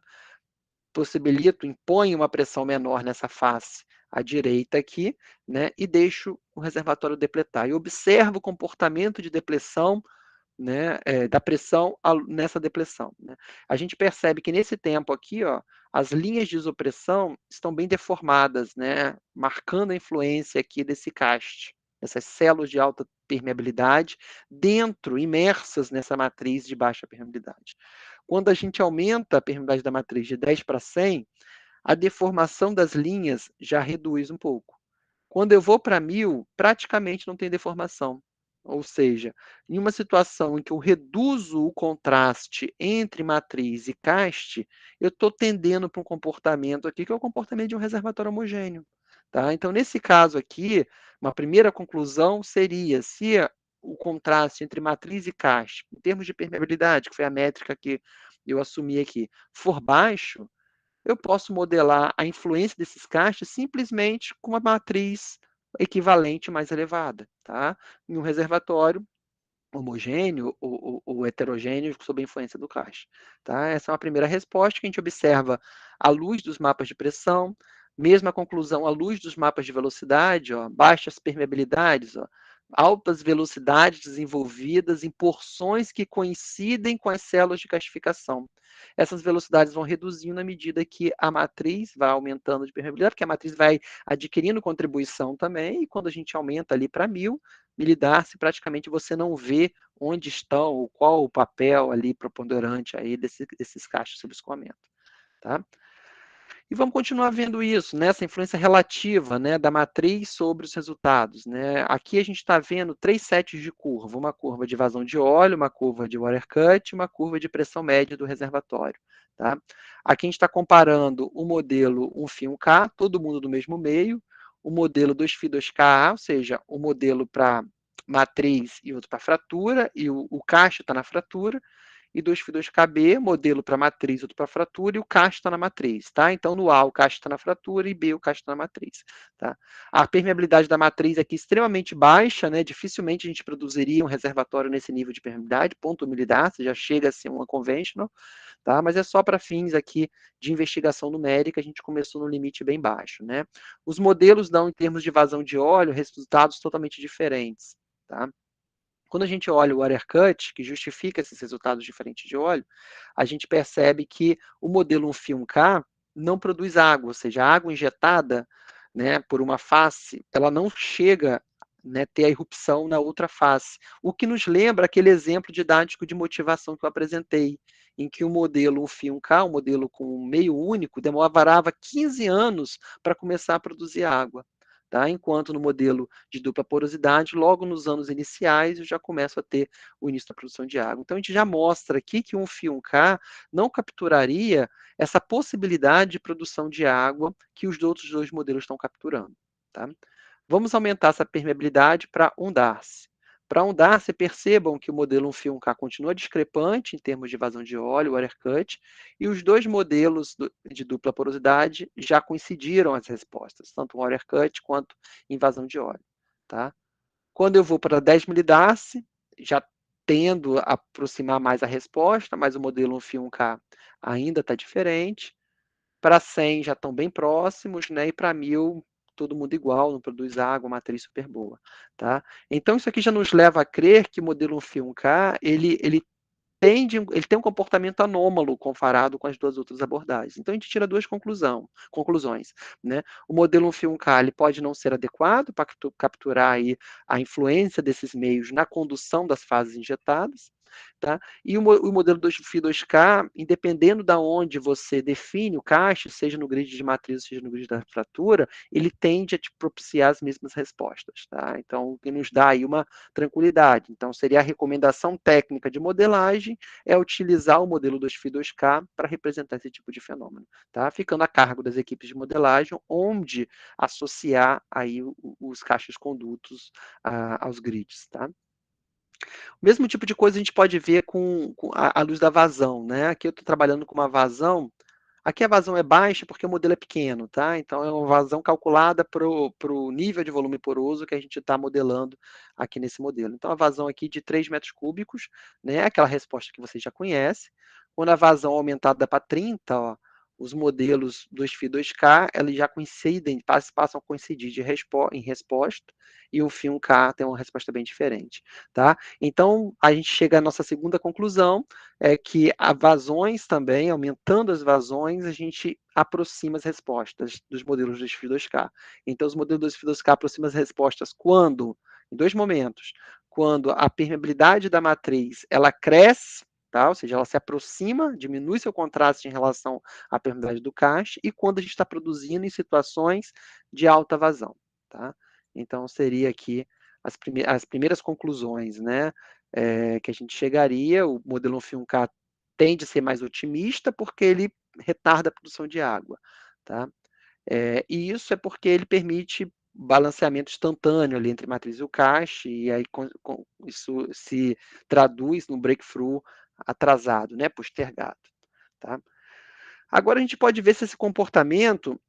impõe uma pressão menor nessa face à direita aqui, né? E deixo o reservatório depletar. E observo o comportamento de depressão, né, da pressão nessa depressão. Né? A gente percebe que nesse tempo aqui, ó, as linhas de isopressão estão bem deformadas, né, marcando a influência aqui desse caste, essas células de alta permeabilidade imersas nessa matriz de baixa permeabilidade. Quando a gente aumenta a permeabilidade da matriz de 10 para 100, a deformação das linhas já reduz um pouco. Quando eu vou para 1000, praticamente não tem deformação. Ou seja, em uma situação em que eu reduzo o contraste entre matriz e caste, eu estou tendendo para um comportamento aqui que é o comportamento de um reservatório homogêneo. Tá? Então, nesse caso aqui, uma primeira conclusão seria, se o contraste entre matriz e caste, em termos de permeabilidade, que foi a métrica que eu assumi aqui, for baixo, eu posso modelar a influência desses castes simplesmente com uma matriz equivalente mais elevada, tá? Em um reservatório homogêneo ou heterogêneo sob a influência do cache. Tá? Essa é uma primeira resposta que a gente observa à luz dos mapas de pressão, mesma conclusão à luz dos mapas de velocidade, ó, baixas permeabilidades, ó, altas velocidades desenvolvidas em porções que coincidem com as células de castificação. essas velocidades vão reduzindo à medida que a matriz vai aumentando de permeabilidade, porque a matriz vai adquirindo contribuição também, e quando a gente aumenta ali para 1000 milidarcy, praticamente você não vê onde estão, ou qual o papel ali preponderante aí desses caixas sob escoamento. Tá? E vamos continuar vendo isso, né? Essa influência relativa, né, da matriz sobre os resultados. Né? Aqui a gente está vendo 3 sets de curva, uma curva de vazão de óleo, uma curva de water cut, uma curva de pressão média do reservatório. Tá? Aqui a gente está comparando o modelo 1Φ1K, todo mundo do mesmo meio, o modelo 2Φ2Ka, ou seja, o modelo para matriz e outro para fratura, e o cacho está na fratura, e 2Φ2KB, modelo para matriz, outro para fratura, e o cacho está na matriz, tá? Então, no A, o cacho está na fratura, e B, o cacho está na matriz, tá? A permeabilidade da matriz aqui é extremamente baixa, né? Dificilmente a gente produziria um reservatório nesse nível de permeabilidade, 0,1 milidarcy, já chega a ser uma conventional, tá? Mas é só para fins aqui de investigação numérica, a gente começou no limite bem baixo, né? Os modelos dão, em termos de vazão de óleo, resultados totalmente diferentes, tá? Quando a gente olha o water cut, que justifica esses resultados diferentes de óleo, a gente percebe que o modelo 1Φ1K não produz água, ou seja, a água injetada, né, por uma face, ela não chega, né, ter a irrupção na outra face, o que nos lembra aquele exemplo didático de motivação que eu apresentei, em que o modelo 1Φ1K, um modelo com meio único, demorava 15 anos para começar a produzir água. Tá? Enquanto no modelo de dupla porosidade, logo nos anos iniciais, eu já começo a ter o início da produção de água. Então, a gente já mostra aqui que um Φ1K não capturaria essa possibilidade de produção de água que os outros dois modelos estão capturando. Tá? Vamos aumentar essa permeabilidade para 1 Darcy. Para 1 Darcy, percebam que o modelo 1Φ1K continua discrepante em termos de vazão de óleo, water cut, e os dois modelos de dupla porosidade já coincidiram as respostas, tanto o water cut quanto em vazão de óleo. Tá? Quando eu vou para 10 milidarcy, já tendo a aproximar mais a resposta, mas o modelo 1Φ1K ainda está diferente. Para 100 já estão bem próximos, né? E para 1000 todo mundo igual, não produz água, matriz super boa, tá? Então isso aqui já nos leva a crer que o modelo 1Φ1K, ele tem um comportamento anômalo comparado com as duas outras abordagens. Então a gente tira duas conclusões, né? O modelo 1Φ1K ele pode não ser adequado para capturar aí a influência desses meios na condução das fases injetadas, tá? E o modelo 2Φ2K, independendo de onde você define o cache, seja no grid de matriz, seja no grid da fratura, ele tende a te propiciar as mesmas respostas, tá? Então, o que nos dá aí uma tranquilidade. Então, seria a recomendação técnica de modelagem é utilizar o modelo 2Φ2K para representar esse tipo de fenômeno, tá? Ficando a cargo das equipes de modelagem, onde associar aí os caixas condutos aos grids, tá? O mesmo tipo de coisa a gente pode ver com a luz da vazão, né? Aqui eu estou trabalhando com uma vazão. Aqui a vazão é baixa porque o modelo é pequeno, tá? Então é uma vazão calculada para o nível de volume poroso que a gente está modelando aqui nesse modelo. Então a vazão aqui de 3 metros cúbicos, né? Aquela resposta que você já conhece. Quando a vazão aumentada para 30, ó, os modelos 2Φ2K, eles já coincidem, passam a coincidir em resposta, e o Φ1K tem uma resposta bem diferente, tá? Então, a gente chega à nossa segunda conclusão, é que a vazões também, aumentando as vazões, a gente aproxima as respostas dos modelos 2Φ2K. Então, os modelos 2Φ2K aproximam as respostas quando, em dois momentos, quando a permeabilidade da matriz, ela cresce, tá? Ou seja, ela se aproxima, diminui seu contraste em relação à permeabilidade do cache, e quando a gente está produzindo em situações de alta vazão, tá? Então, seria aqui as primeiras conclusões, né, que a gente chegaria. O modelo 1Φ1K tende a ser mais otimista porque ele retarda a produção de água, tá? E isso é porque ele permite balanceamento instantâneo ali entre a matriz e o cache, e aí isso se traduz no breakthrough atrasado, né, postergado, tá? Agora a gente pode ver se esse comportamento,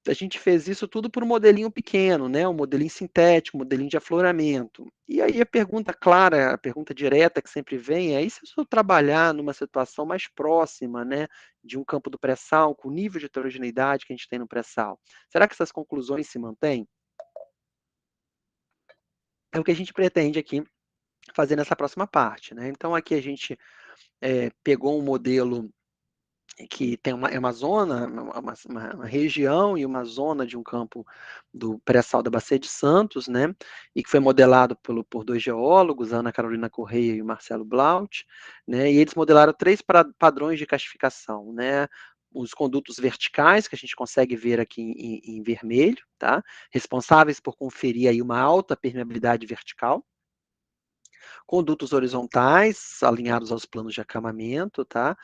a gente fez isso tudo por um modelinho pequeno, né? Um modelinho sintético, um modelinho de afloramento. E aí a pergunta clara, a pergunta direta que sempre vem é: e se eu trabalhar numa situação mais próxima, né, de um campo do pré-sal, com o nível de heterogeneidade que a gente tem no pré-sal? Será que essas conclusões se mantêm? É o que a gente pretende aqui fazer nessa próxima parte, né? Então aqui a gente pegou um modelo que tem uma zona, uma região e uma zona de um campo do pré-sal da Bacia de Santos, né, e que foi modelado por dois geólogos, a Ana Carolina Correia e o Marcelo Blaut, né, e eles modelaram 3 padrões de castificação, né, os condutos verticais, que a gente consegue ver aqui em vermelho, tá, responsáveis por conferir aí uma alta permeabilidade vertical, condutos horizontais, alinhados aos planos de acamamento, tá,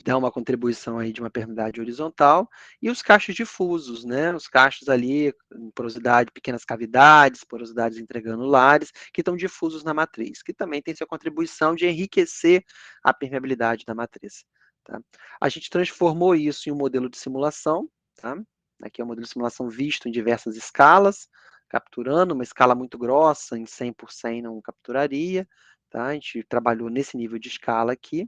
dá uma contribuição aí de uma permeabilidade horizontal, e os cachos difusos, né? Os cachos ali, porosidade, pequenas cavidades, porosidades intergranulares, que estão difusos na matriz, que também tem sua contribuição de enriquecer a permeabilidade da matriz. Tá? A gente transformou isso em um modelo de simulação, tá? Aqui é um modelo de simulação visto em diversas escalas, capturando uma escala muito grossa, em 100 por 100 não capturaria, tá? A gente trabalhou nesse nível de escala aqui.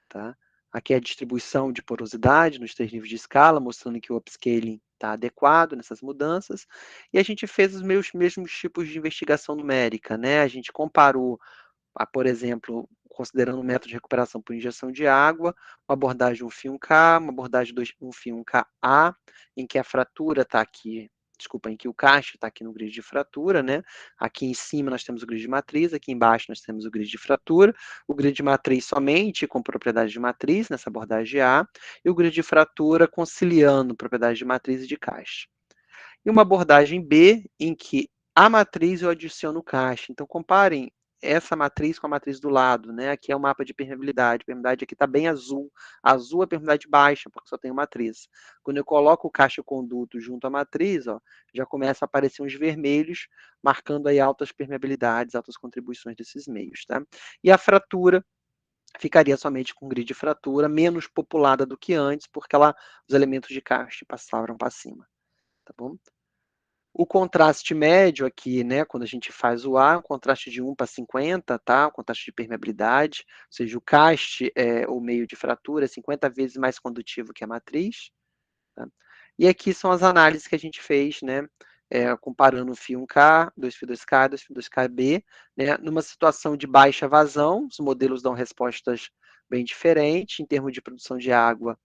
Tá? Aqui é a distribuição de porosidade nos 3 níveis de escala, mostrando que o upscaling está adequado nessas mudanças. E a gente fez os mesmos tipos de investigação numérica. Né? A gente comparou, por exemplo, considerando o método de recuperação por injeção de água, uma abordagem 1φ1K, uma abordagem 1φ1Ka, em que a fratura está aqui, em que o cacho está aqui no grid de fratura, né? Aqui em cima nós temos o grid de matriz, aqui embaixo nós temos o grid de fratura, o grid de matriz somente com propriedades de matriz, nessa abordagem A, e o grid de fratura conciliando propriedades de matriz e de cacho. E uma abordagem B, em que a matriz eu adiciono o cache. Então, comparem essa matriz com a matriz do lado, né? Aqui é o mapa de permeabilidade. A permeabilidade aqui está bem azul. Azul é a permeabilidade baixa, porque só tem uma matriz. Quando eu coloco o cache conduto junto à matriz, ó, já começa a aparecer uns vermelhos, marcando aí altas permeabilidades, altas contribuições desses meios, tá? E a fratura ficaria somente com grid de fratura, menos populada do que antes, porque os elementos de cache passaram para cima, tá bom? O contraste médio aqui, né, quando a gente faz o A, o contraste de 1 para 50, tá? O contraste de permeabilidade, ou seja, o caste, o meio de fratura, é 50 vezes mais condutivo que a matriz. Tá? E aqui são as análises que a gente fez, né, comparando o φ1K, 2φ2K, 2φ2KB, né, numa situação de baixa vazão, os modelos dão respostas bem diferentes, em termos de produção de água,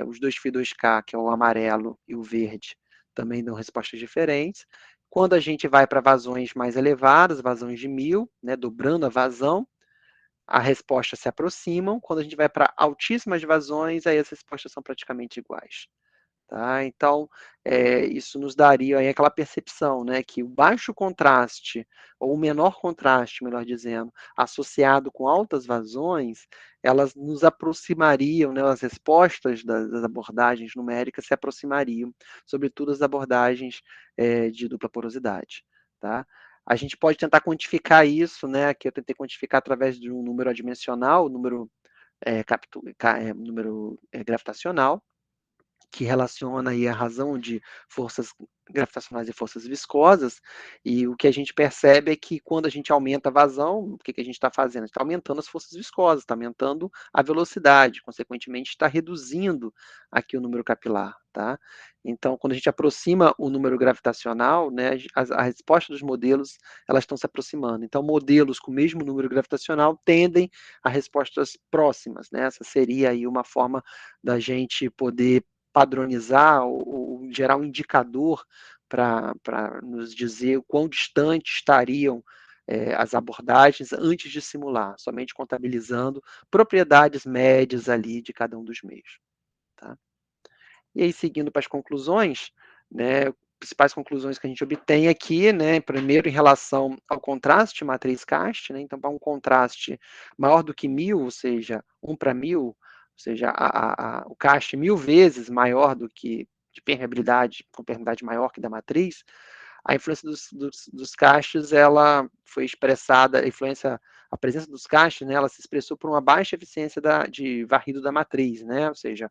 os 2φ2K, que é o amarelo e o verde, também dão respostas diferentes. Quando a gente vai para vazões mais elevadas, vazões de 1000, né, dobrando a vazão, as respostas se aproximam. Quando a gente vai para altíssimas vazões, aí as respostas são praticamente iguais. Tá? Então, isso nos daria aí aquela percepção, né, que o baixo contraste, ou o menor contraste, melhor dizendo, associado com altas vazões, elas nos aproximariam, né, as respostas das abordagens numéricas se aproximariam, sobretudo as abordagens de dupla porosidade. Tá? A gente pode tentar quantificar isso, né, aqui eu tentei quantificar através de um número adimensional, número gravitacional, que relaciona aí a razão de forças gravitacionais e forças viscosas, e o que a gente percebe é que quando a gente aumenta a vazão, o que a gente está fazendo? Está aumentando as forças viscosas, está aumentando a velocidade, consequentemente está reduzindo aqui o número capilar, tá? Então, quando a gente aproxima o número gravitacional, né, a resposta dos modelos, elas estão se aproximando. Então, modelos com o mesmo número gravitacional tendem a respostas próximas, né? Essa seria aí uma forma da gente poder padronizar ou gerar um indicador para nos dizer o quão distante estariam as abordagens antes de simular, somente contabilizando propriedades médias ali de cada um dos meios. Tá? E aí, seguindo para as conclusões, né, principais conclusões que a gente obtém aqui, né, primeiro em relação ao contraste matriz-cast, né, então para um contraste maior do que 1000, ou seja, 1 para 1000, ou seja, o cast 1000 vezes maior do que de permeabilidade, com permeabilidade maior que da matriz, a influência dos castes, ela foi expressada, a presença dos castes, né, ela se expressou por uma baixa eficiência de varrido da matriz, né, ou seja,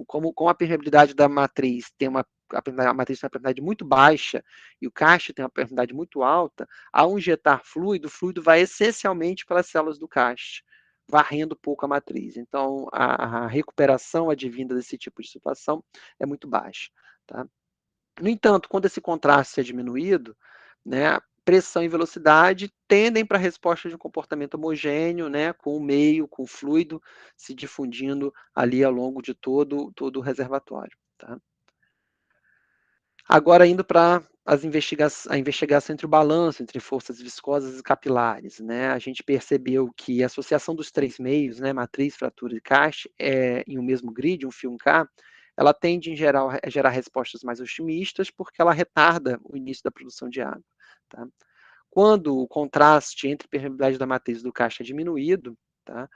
como a permeabilidade da matriz a matriz tem uma permeabilidade muito baixa e o cache tem uma permeabilidade muito alta, ao injetar fluido, o fluido vai essencialmente pelas células do cache, varrendo pouco a matriz. Então, a recuperação advinda desse tipo de situação é muito baixa. Tá? No entanto, quando esse contraste é diminuído, né, pressão e velocidade tendem para a resposta de um comportamento homogêneo, né, com o meio, com o fluido se difundindo ali ao longo de todo o reservatório. Tá? Agora, indo para a investigação entre o balanço entre forças viscosas e capilares, né? A gente percebeu que a associação dos três meios, né, matriz, fratura e caixa, em um mesmo grid, um fio K, ela tende, em geral, a gerar respostas mais otimistas, porque ela retarda o início da produção de água. Tá? Quando o contraste entre a permeabilidade da matriz e do caixa é diminuído, tá?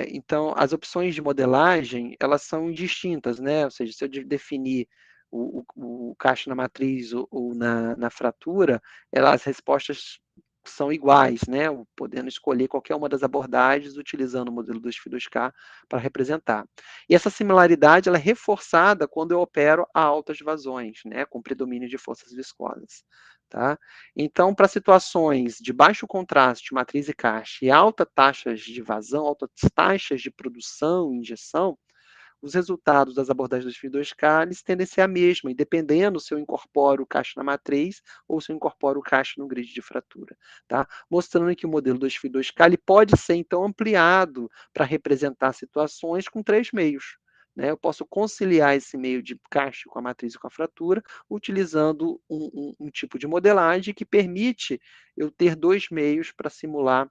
Então, as opções de modelagem, elas são distintas, né? Ou seja, se eu definir o caixa na matriz ou na fratura, as respostas são iguais, né? Podendo escolher qualquer uma das abordagens utilizando o modelo 2φ2k para representar. E essa similaridade ela é reforçada quando eu opero a altas vazões, né? Com predomínio de forças viscosas. Tá? Então, para situações de baixo contraste, matriz e caixa, e altas taxas de vazão, altas taxas de produção e injeção, os resultados das abordagens dos φ2k eles tendem a ser a mesma, independendo se eu incorporo o caixa na matriz ou se eu incorporo o caixa no grid de fratura. Tá? Mostrando que o modelo 2φ2k ele pode ser, então, ampliado para representar situações com três meios. Né? Eu posso conciliar esse meio de caixa com a matriz e com a fratura, utilizando um tipo de modelagem que permite eu ter dois meios para simular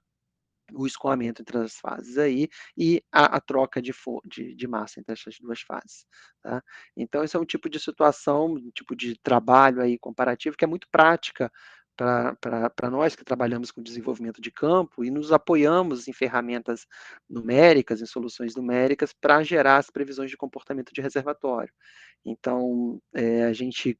o escoamento entre as fases aí e a troca de massa entre essas duas fases. Tá? Então, esse é um tipo de situação, um tipo de trabalho aí comparativo que é muito prática para nós que trabalhamos com desenvolvimento de campo e nos apoiamos em ferramentas numéricas, em soluções numéricas, para gerar as previsões de comportamento de reservatório. Então, a gente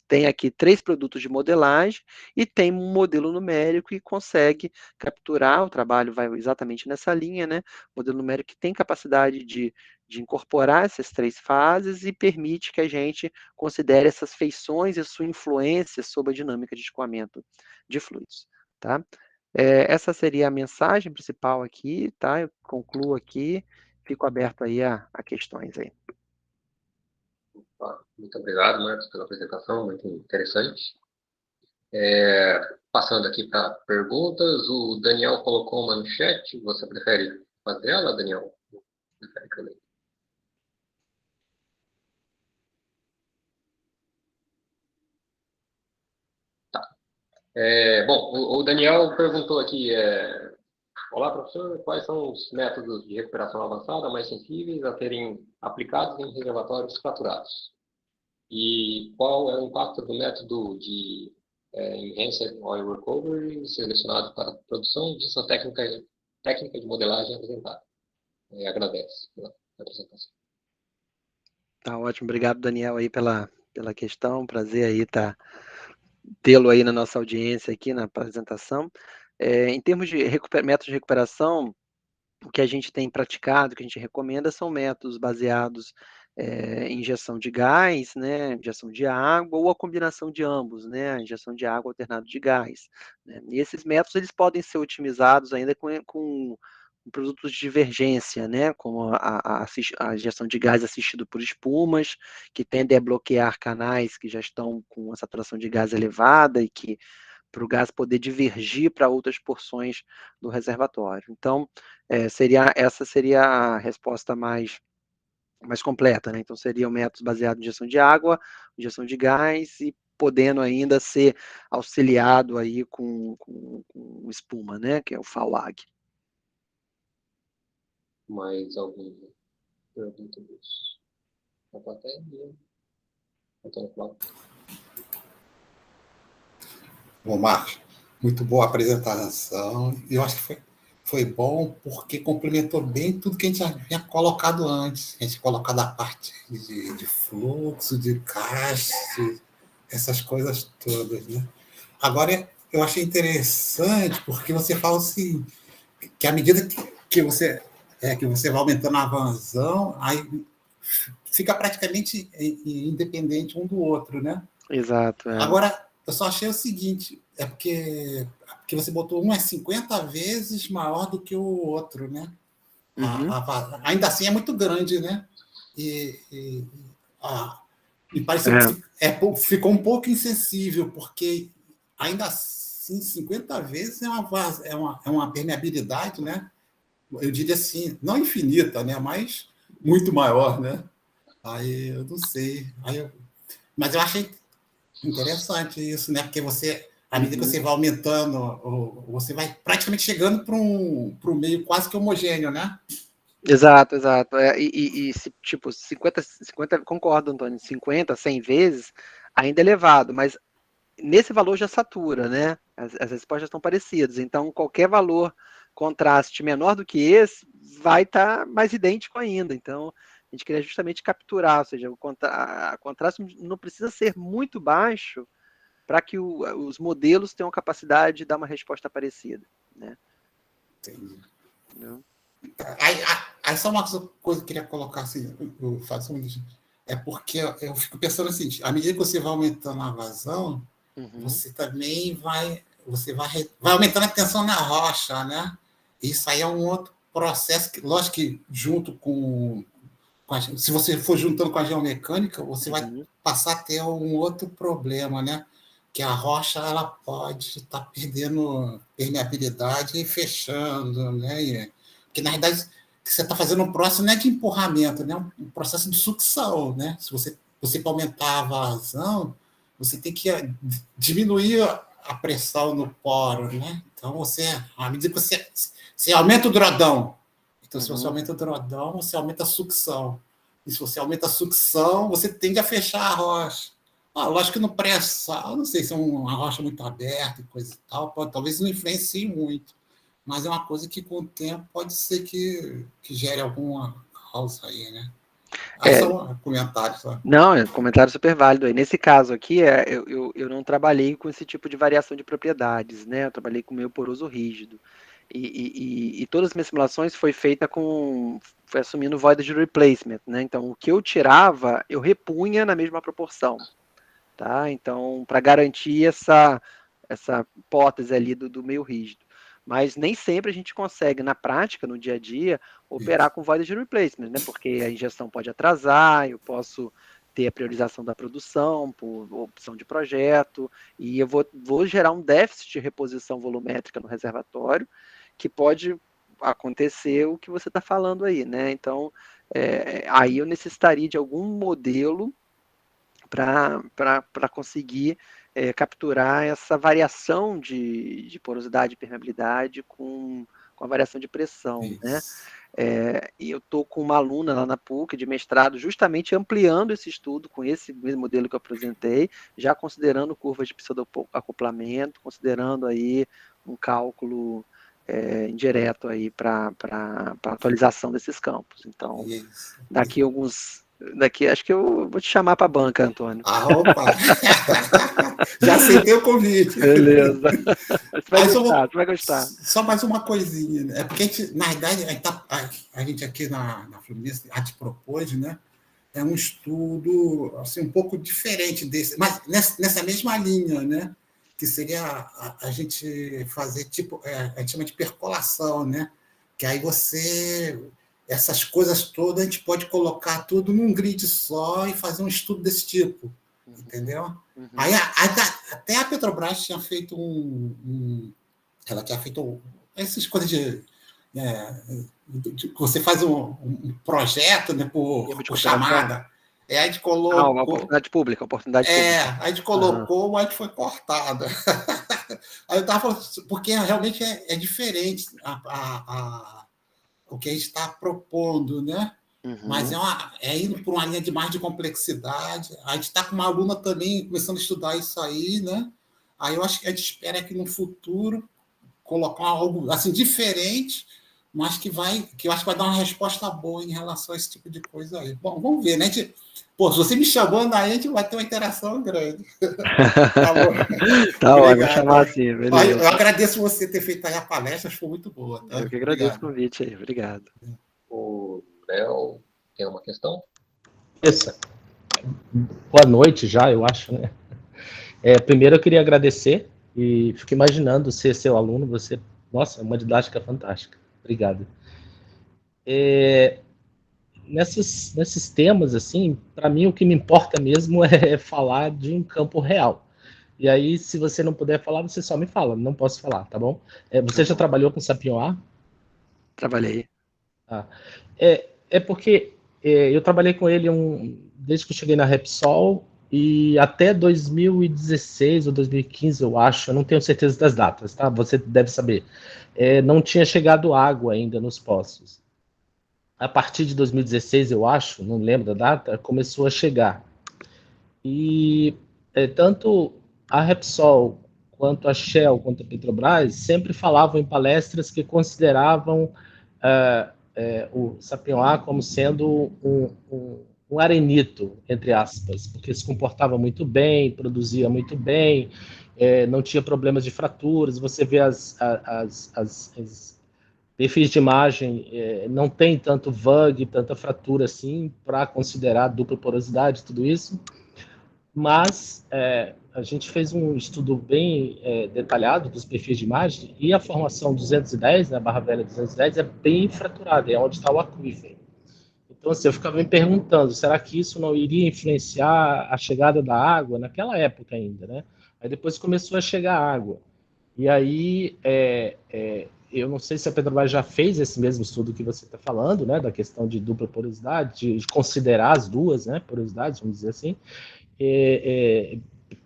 tem aqui 3 produtos de modelagem e tem um modelo numérico e consegue capturar, o trabalho vai exatamente nessa linha, né? O modelo numérico que tem capacidade de incorporar essas 3 fases e permite que a gente considere essas feições e sua influência sobre a dinâmica de escoamento de fluidos, tá? Essa seria a mensagem principal aqui, tá? Eu concluo aqui, fico aberto aí a questões aí. Muito obrigado, Marcos, pela apresentação, muito interessante. Passando aqui para perguntas, o Daniel colocou uma no chat, você prefere fazer ela, Daniel? Prefere que eu leia? Tá. Bom, o Daniel perguntou aqui, olá, professor, quais são os métodos de recuperação avançada mais sensíveis a serem aplicados em reservatórios fraturados? E qual é o impacto do método de Enhanced Oil Recovery selecionado para a produção de sua técnica de modelagem apresentada? Agradeço pela apresentação. Tá ótimo, obrigado, Daniel, aí pela questão, prazer aí tê-lo aí na nossa audiência aqui na apresentação. Em termos de métodos de recuperação, o que a gente tem praticado, o que a gente recomenda são métodos baseados em injeção de gás, né, injeção de água ou a combinação de ambos, né, a injeção de água alternado de gás. Né? E esses métodos eles podem ser otimizados ainda com produtos de divergência, né, como a injeção de gás assistido por espumas, que tendem a bloquear canais que já estão com a saturação de gás elevada e que para o gás poder divergir para outras porções do reservatório. Então, essa seria a resposta mais completa, né? Então, seriam métodos baseados em injeção de água, injeção de gás e podendo ainda ser auxiliado aí com espuma, né? Que é o FAWAG. Mais alguma pergunta da plateia? Antônio Cláudio. Bom, Marcos, muito boa a apresentação. Eu acho que foi bom porque complementou bem tudo que a gente já tinha colocado antes. A gente colocado a parte de fluxo, de caixa, essas coisas todas, né? Agora, eu achei interessante porque você fala assim, que à medida que você vai aumentando a vazão, aí fica praticamente independente um do outro, né? Exato. Agora, eu só achei o seguinte, porque você botou um 50 vezes maior do que o outro, né? Uhum. Ainda assim é muito grande, né? E pareceu que ficou um pouco insensível, porque ainda assim, 50 vezes é uma permeabilidade, né? Eu diria assim, não infinita, né? Mas muito maior, né? Aí eu não sei. Mas eu achei interessante isso, né? Porque você, à medida que você vai aumentando, você vai praticamente chegando para um meio quase que homogêneo, né? Exato, exato. Tipo, 50, concordo, Antônio, 50, 100 vezes ainda é elevado, mas nesse valor já satura, né? As respostas estão parecidas, então qualquer valor contraste menor do que esse vai estar mais idêntico ainda. Então, a gente queria justamente capturar, ou seja, o contraste não precisa ser muito baixo para que os modelos tenham capacidade de dar uma resposta parecida, né? Entendi. Não? Aí só uma coisa que eu queria colocar assim, é porque eu fico pensando assim, à medida que você vai aumentando a vazão, você também vai aumentando a tensão na rocha, né? Isso aí é um outro processo que, lógico que junto se você for juntando com a geomecânica, você vai passar a ter um outro problema, né? Que a rocha ela pode estar perdendo permeabilidade e fechando, né? Porque na verdade você está fazendo um processo não é de empurramento, né? Um processo de sucção, né? Se você para aumentar a vazão, você tem que diminuir a pressão no poro, né? Então à medida que você aumenta o drawdown, então se você aumenta o drawdown, você aumenta a sucção. E se você aumenta a sucção, você tende a fechar a rocha. Lógico que no pré-sal, não sei se é uma rocha muito aberta e coisa e tal, talvez não influencie muito, mas é uma coisa que com o tempo pode ser que gere alguma causa aí, né? Aí só um comentário. Só. Não, é um comentário super válido aí. Nesse caso aqui, eu não trabalhei com esse tipo de variação de propriedades, né? Eu trabalhei com meio poroso rígido. E todas as minhas simulações foi assumindo voided replacement, né? Então, o que eu tirava, eu repunha na mesma proporção, tá? Então, para garantir essa hipótese ali do meio rígido. Mas nem sempre a gente consegue, na prática, no dia a dia, operar com voided replacement, né? Porque a injeção pode atrasar, eu posso ter a priorização da produção por opção de projeto, e eu vou gerar um déficit de reposição volumétrica no reservatório, que pode acontecer o que você está falando aí, né? Então, aí eu necessitaria de algum modelo para conseguir capturar essa variação de porosidade e permeabilidade com a variação de pressão, né? E eu estou com uma aluna lá na PUC de mestrado justamente ampliando esse estudo com esse mesmo modelo que eu apresentei, já considerando curvas de pseudoacoplamento, considerando aí um cálculo indireto aí para atualização desses campos. Então, daqui acho que eu vou te chamar para a banca, Antônio. Opa! Já aceitei o convite. Beleza. Você vai gostar. Só mais uma coisinha. Né? É porque, na verdade, a gente aqui na Fluminense, a gente propôs, né? É um estudo assim, um pouco diferente desse, mas nessa mesma linha, né? Que seria a gente fazer tipo, a gente chama de percolação, né? Que aí essas coisas todas a gente pode colocar tudo num grid só e fazer um estudo desse tipo, entendeu? Aí até a Petrobras tinha feito ela tinha feito essas coisas de você faz um projeto, né, por chamada. Aí a gente colocou. Uma oportunidade pública, a gente colocou, mas a gente foi cortada. Aí eu estava falando, porque realmente é diferente o que a gente está propondo, né? Mas é indo por uma linha de mais de complexidade. A gente está com uma aluna também começando a estudar isso aí, né? Aí eu acho que a gente espera que no futuro colocar algo assim diferente, mas que eu acho que vai dar uma resposta boa em relação a esse tipo de coisa aí. Bom, vamos ver, né? Se você me chamando aí, a gente vai ter uma interação grande. Tá bom? Tá ótimo, vou chamar assim, beleza. Eu agradeço você ter feito aí a palestra, foi muito boa. Tá? Eu que agradeço o convite aí, obrigado. O Léo tem uma questão? Isso. Boa noite já, eu acho, né? Primeiro eu queria agradecer e fico imaginando ser seu aluno, você, nossa, uma didática fantástica. Obrigado. Nesses temas, assim, para mim o que me importa mesmo é falar de um campo real. E aí, se você não puder falar, você só me fala, não posso falar, tá bom? Você Tá já bom. trabalhou com Sapinho A? Trabalhei. Ah, é porque eu trabalhei com ele desde que eu cheguei na Repsol e até 2016 ou 2015, eu acho, eu não tenho certeza das datas, tá? Você deve saber. Não tinha chegado água ainda nos poços. A partir de 2016, eu acho, não lembro da data, começou a chegar. E tanto a Repsol, quanto a Shell, quanto a Petrobras, sempre falavam em palestras que consideravam o Sapinhoá como sendo um arenito, entre aspas, porque se comportava muito bem, produzia muito bem, não tinha problemas de fraturas. Você vê as perfis de imagem, não tem tanto VUG, tanta fratura assim, para considerar dupla porosidade, tudo isso. Mas a gente fez um estudo bem detalhado dos perfis de imagem e a formação 210, né, a barra velha 210, é bem fraturada, é onde está o aquífero. Então, assim, eu ficava me perguntando, será que isso não iria influenciar a chegada da água naquela época ainda, né? Aí depois começou a chegar água. E aí, eu não sei se a Petrobras já fez esse mesmo estudo que você está falando, né, da questão de dupla porosidade, de considerar as duas, né, porosidades, vamos dizer assim, é,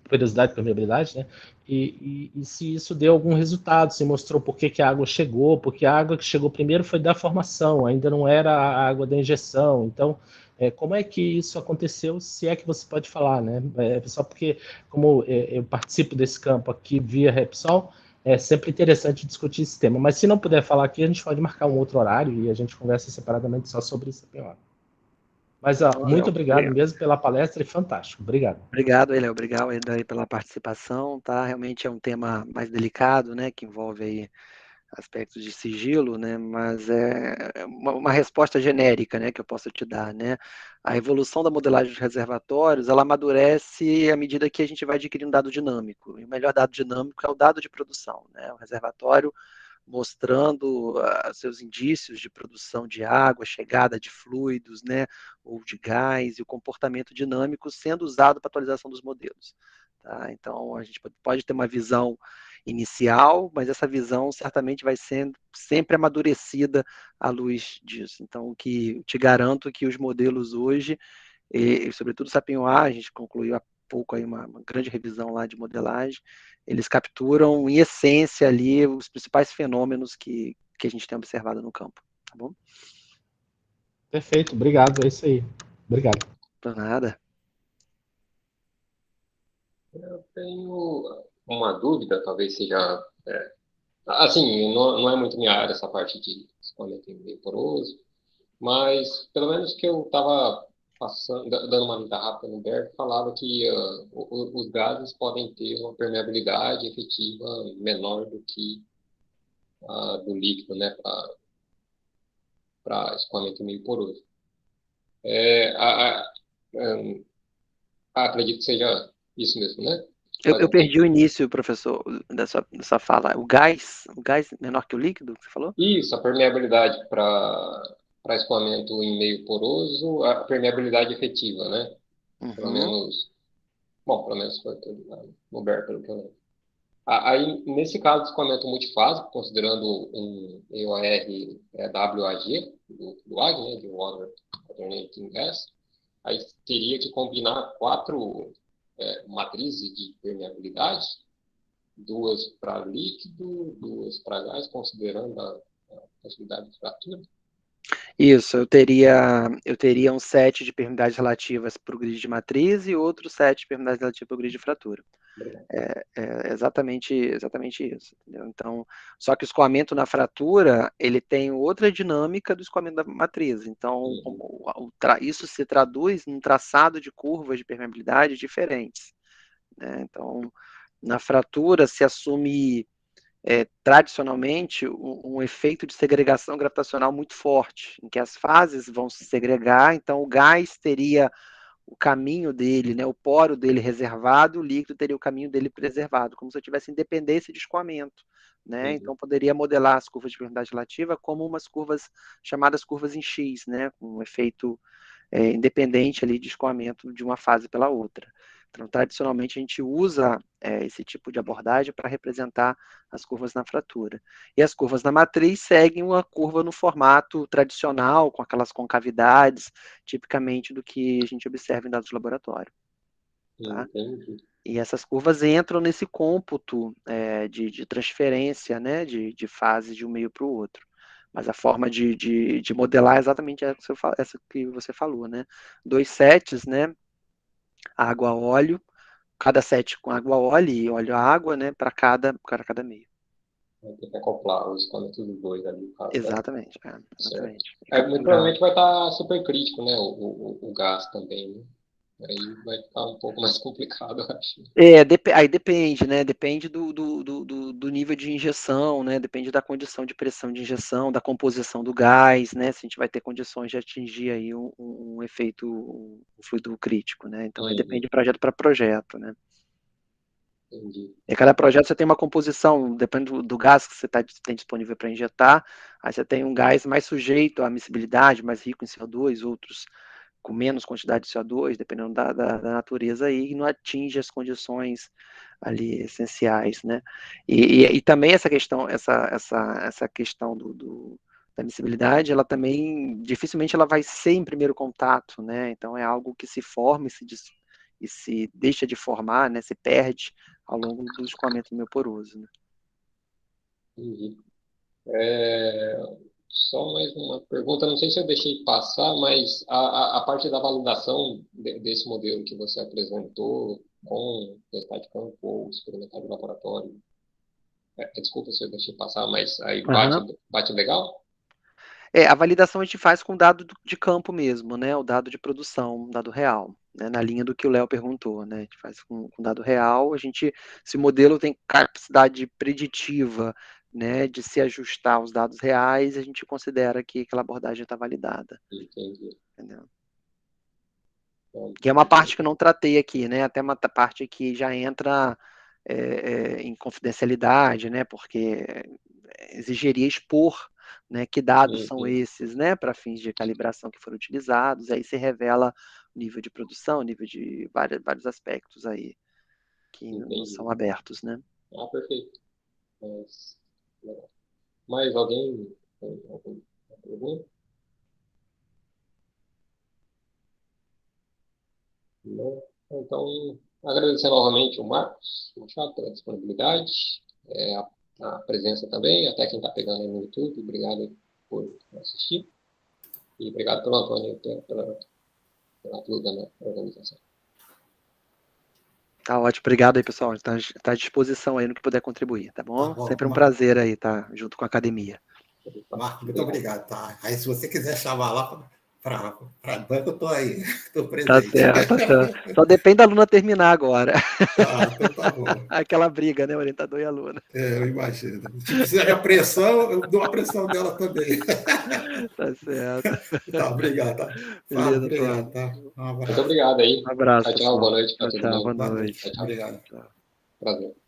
porosidade e permeabilidade, né? E se isso deu algum resultado, se mostrou por que a água chegou, porque a água que chegou primeiro foi da formação, ainda não era a água da injeção. Então, como é que isso aconteceu, se é que você pode falar, né? Só porque, como eu participo desse campo aqui via Repsol, é sempre interessante discutir esse tema. Mas se não puder falar aqui, a gente pode marcar um outro horário e a gente conversa separadamente só sobre isso. Mas, muito obrigado mesmo pela palestra, e fantástico. Obrigado. Obrigado, Léo. Obrigado aí pela participação, tá? Realmente é um tema mais delicado, né? Que envolve aí aspectos de sigilo, né? Mas é uma resposta genérica, né? Que eu posso te dar, né? A evolução da modelagem dos reservatórios, ela amadurece à medida que a gente vai adquirindo dado dinâmico. E o melhor dado dinâmico é o dado de produção, né? O reservatório mostrando seus indícios de produção de água, chegada de fluidos, né, ou de gás, e o comportamento dinâmico sendo usado para atualização dos modelos. Tá? Então, a gente pode ter uma visão inicial, mas essa visão certamente vai sendo sempre amadurecida à luz disso. Então, que te garanto que os modelos hoje, e sobretudo o Sapinho A, a gente concluiu há pouco aí uma grande revisão lá de modelagem, eles capturam em essência ali os principais fenômenos que a gente tem observado no campo, tá bom? Perfeito, obrigado, é isso aí. Obrigado. Por nada. Eu tenho uma dúvida, talvez seja. Assim, não é muito minha área essa parte de escoamento meio poroso, mas pelo menos que eu estava passando, dando uma lida rápida no Berg, falava que os gases podem ter uma permeabilidade efetiva menor do que a do líquido, né, para escoamento meio poroso. É, a, a, hum, acredito que seja isso mesmo, né? Eu perdi o início, professor, dessa fala. O gás menor que o líquido, que você falou? Isso, a permeabilidade para escoamento em meio poroso, a permeabilidade efetiva, né? Pelo menos, bom, pelo menos foi no BER, pelo que eu lembro. Aí, nesse caso de escoamento multifásico, considerando um EOR WAG, do WAG, né, de Water Alternating Gas, aí teria que combinar 4 matrizes de permeabilidade, 2 para líquido, 2 para gás, considerando a possibilidade de fratura. Isso, eu teria um set de permeabilidades relativas para o grid de matriz e outro set de permeabilidades relativas para o grid de fratura. É exatamente isso, entendeu? Então, só que o escoamento na fratura, ele tem outra dinâmica do escoamento da matriz. Então, isso se traduz num traçado de curvas de permeabilidade diferentes, né? Então, na fratura se assume tradicionalmente um efeito de segregação gravitacional muito forte, em que as fases vão se segregar, então o gás teria o caminho dele, né, o poro dele reservado, o líquido teria o caminho dele preservado, como se eu tivesse independência de escoamento, né? Então poderia modelar as curvas de permeabilidade relativa como umas curvas chamadas curvas em X, né, com um efeito independente ali de escoamento de uma fase pela outra. Então, tradicionalmente, a gente usa esse tipo de abordagem para representar as curvas na fratura. E as curvas na matriz seguem uma curva no formato tradicional, com aquelas concavidades, tipicamente do que a gente observa em dados de laboratório. Tá? Entendi. E essas curvas entram nesse cômputo de transferência, né, de fase de um meio para o outro. Mas a forma de modelar é exatamente essa que você falou, né? 2 sets, né? Água-óleo, cada set com água-óleo e óleo-água, né? Para cada meio. Vai ter que acoplar os conectores dos dois ali, no caso. Exatamente. Exatamente. Muito provavelmente vai estar super crítico, né? O gás também, né? Aí vai ficar um pouco mais complicado, eu acho. Aí depende, né? Depende do nível de injeção, né? Depende da condição de pressão de injeção, da composição do gás, né? Se a gente vai ter condições de atingir aí um efeito, um fluido crítico, né? Então, aí depende de projeto para projeto, né? Entendi. E cada projeto você tem uma composição, depende do gás que você tem disponível para injetar, aí você tem um gás mais sujeito à miscibilidade, mais rico em CO2, outros com menos quantidade de CO2, dependendo da natureza aí, e não atinge as condições ali essenciais, né? E também essa questão, essa questão da miscibilidade, ela também, dificilmente ela vai ser em primeiro contato, né? Então é algo que se forma e se deixa de formar, né? Se perde ao longo do escoamento do meio poroso, né? Entendi. Só mais uma pergunta, não sei se eu deixei passar, mas a parte da validação desse modelo que você apresentou com testar de campo ou experimentar de laboratório, desculpa se eu deixei passar, mas aí bate legal? A validação a gente faz com dado de campo mesmo, né? O dado de produção, um dado real, né? Na linha do que o Léo perguntou, né? A gente faz com dado real, se o modelo tem capacidade preditiva, né, de se ajustar aos dados reais, a gente considera que aquela abordagem está validada. Entendi. Entendeu? Que é uma parte que eu não tratei aqui, né? Até uma parte que já entra em confidencialidade, né? Porque exigiria expor, né, que dados são esses, né, para fins de calibração que foram utilizados. Aí se revela o nível de produção, o nível de vários aspectos aí que não são abertos, né? Perfeito. Mais alguém tem alguma pergunta? Não? Então, agradecer novamente o Marcos Machado pela disponibilidade, a presença também, até quem está pegando aí no YouTube, obrigado por assistir. E obrigado pelo Antônio pela ajuda na organização. Tá ótimo, obrigado aí, pessoal. Está à disposição aí no que puder contribuir, tá bom? Sempre um prazer aí estar junto com a academia. Marco, muito obrigado, tá? Aí se você quiser chamar lá para banco, eu estou aí, estou presente. Tá certo, tá certo. Só depende da aluna terminar agora. Então tá bom. Aquela briga, né, orientador e aluna. Eu imagino. Se precisar de pressão, eu dou a pressão dela também. Tá certo. Tá, obrigado, tá? Beleza, obrigado, tá? Muito obrigado aí. Um abraço. Tchau, boa noite para todo mundo. Boa noite. Obrigado. Tchau. Prazer.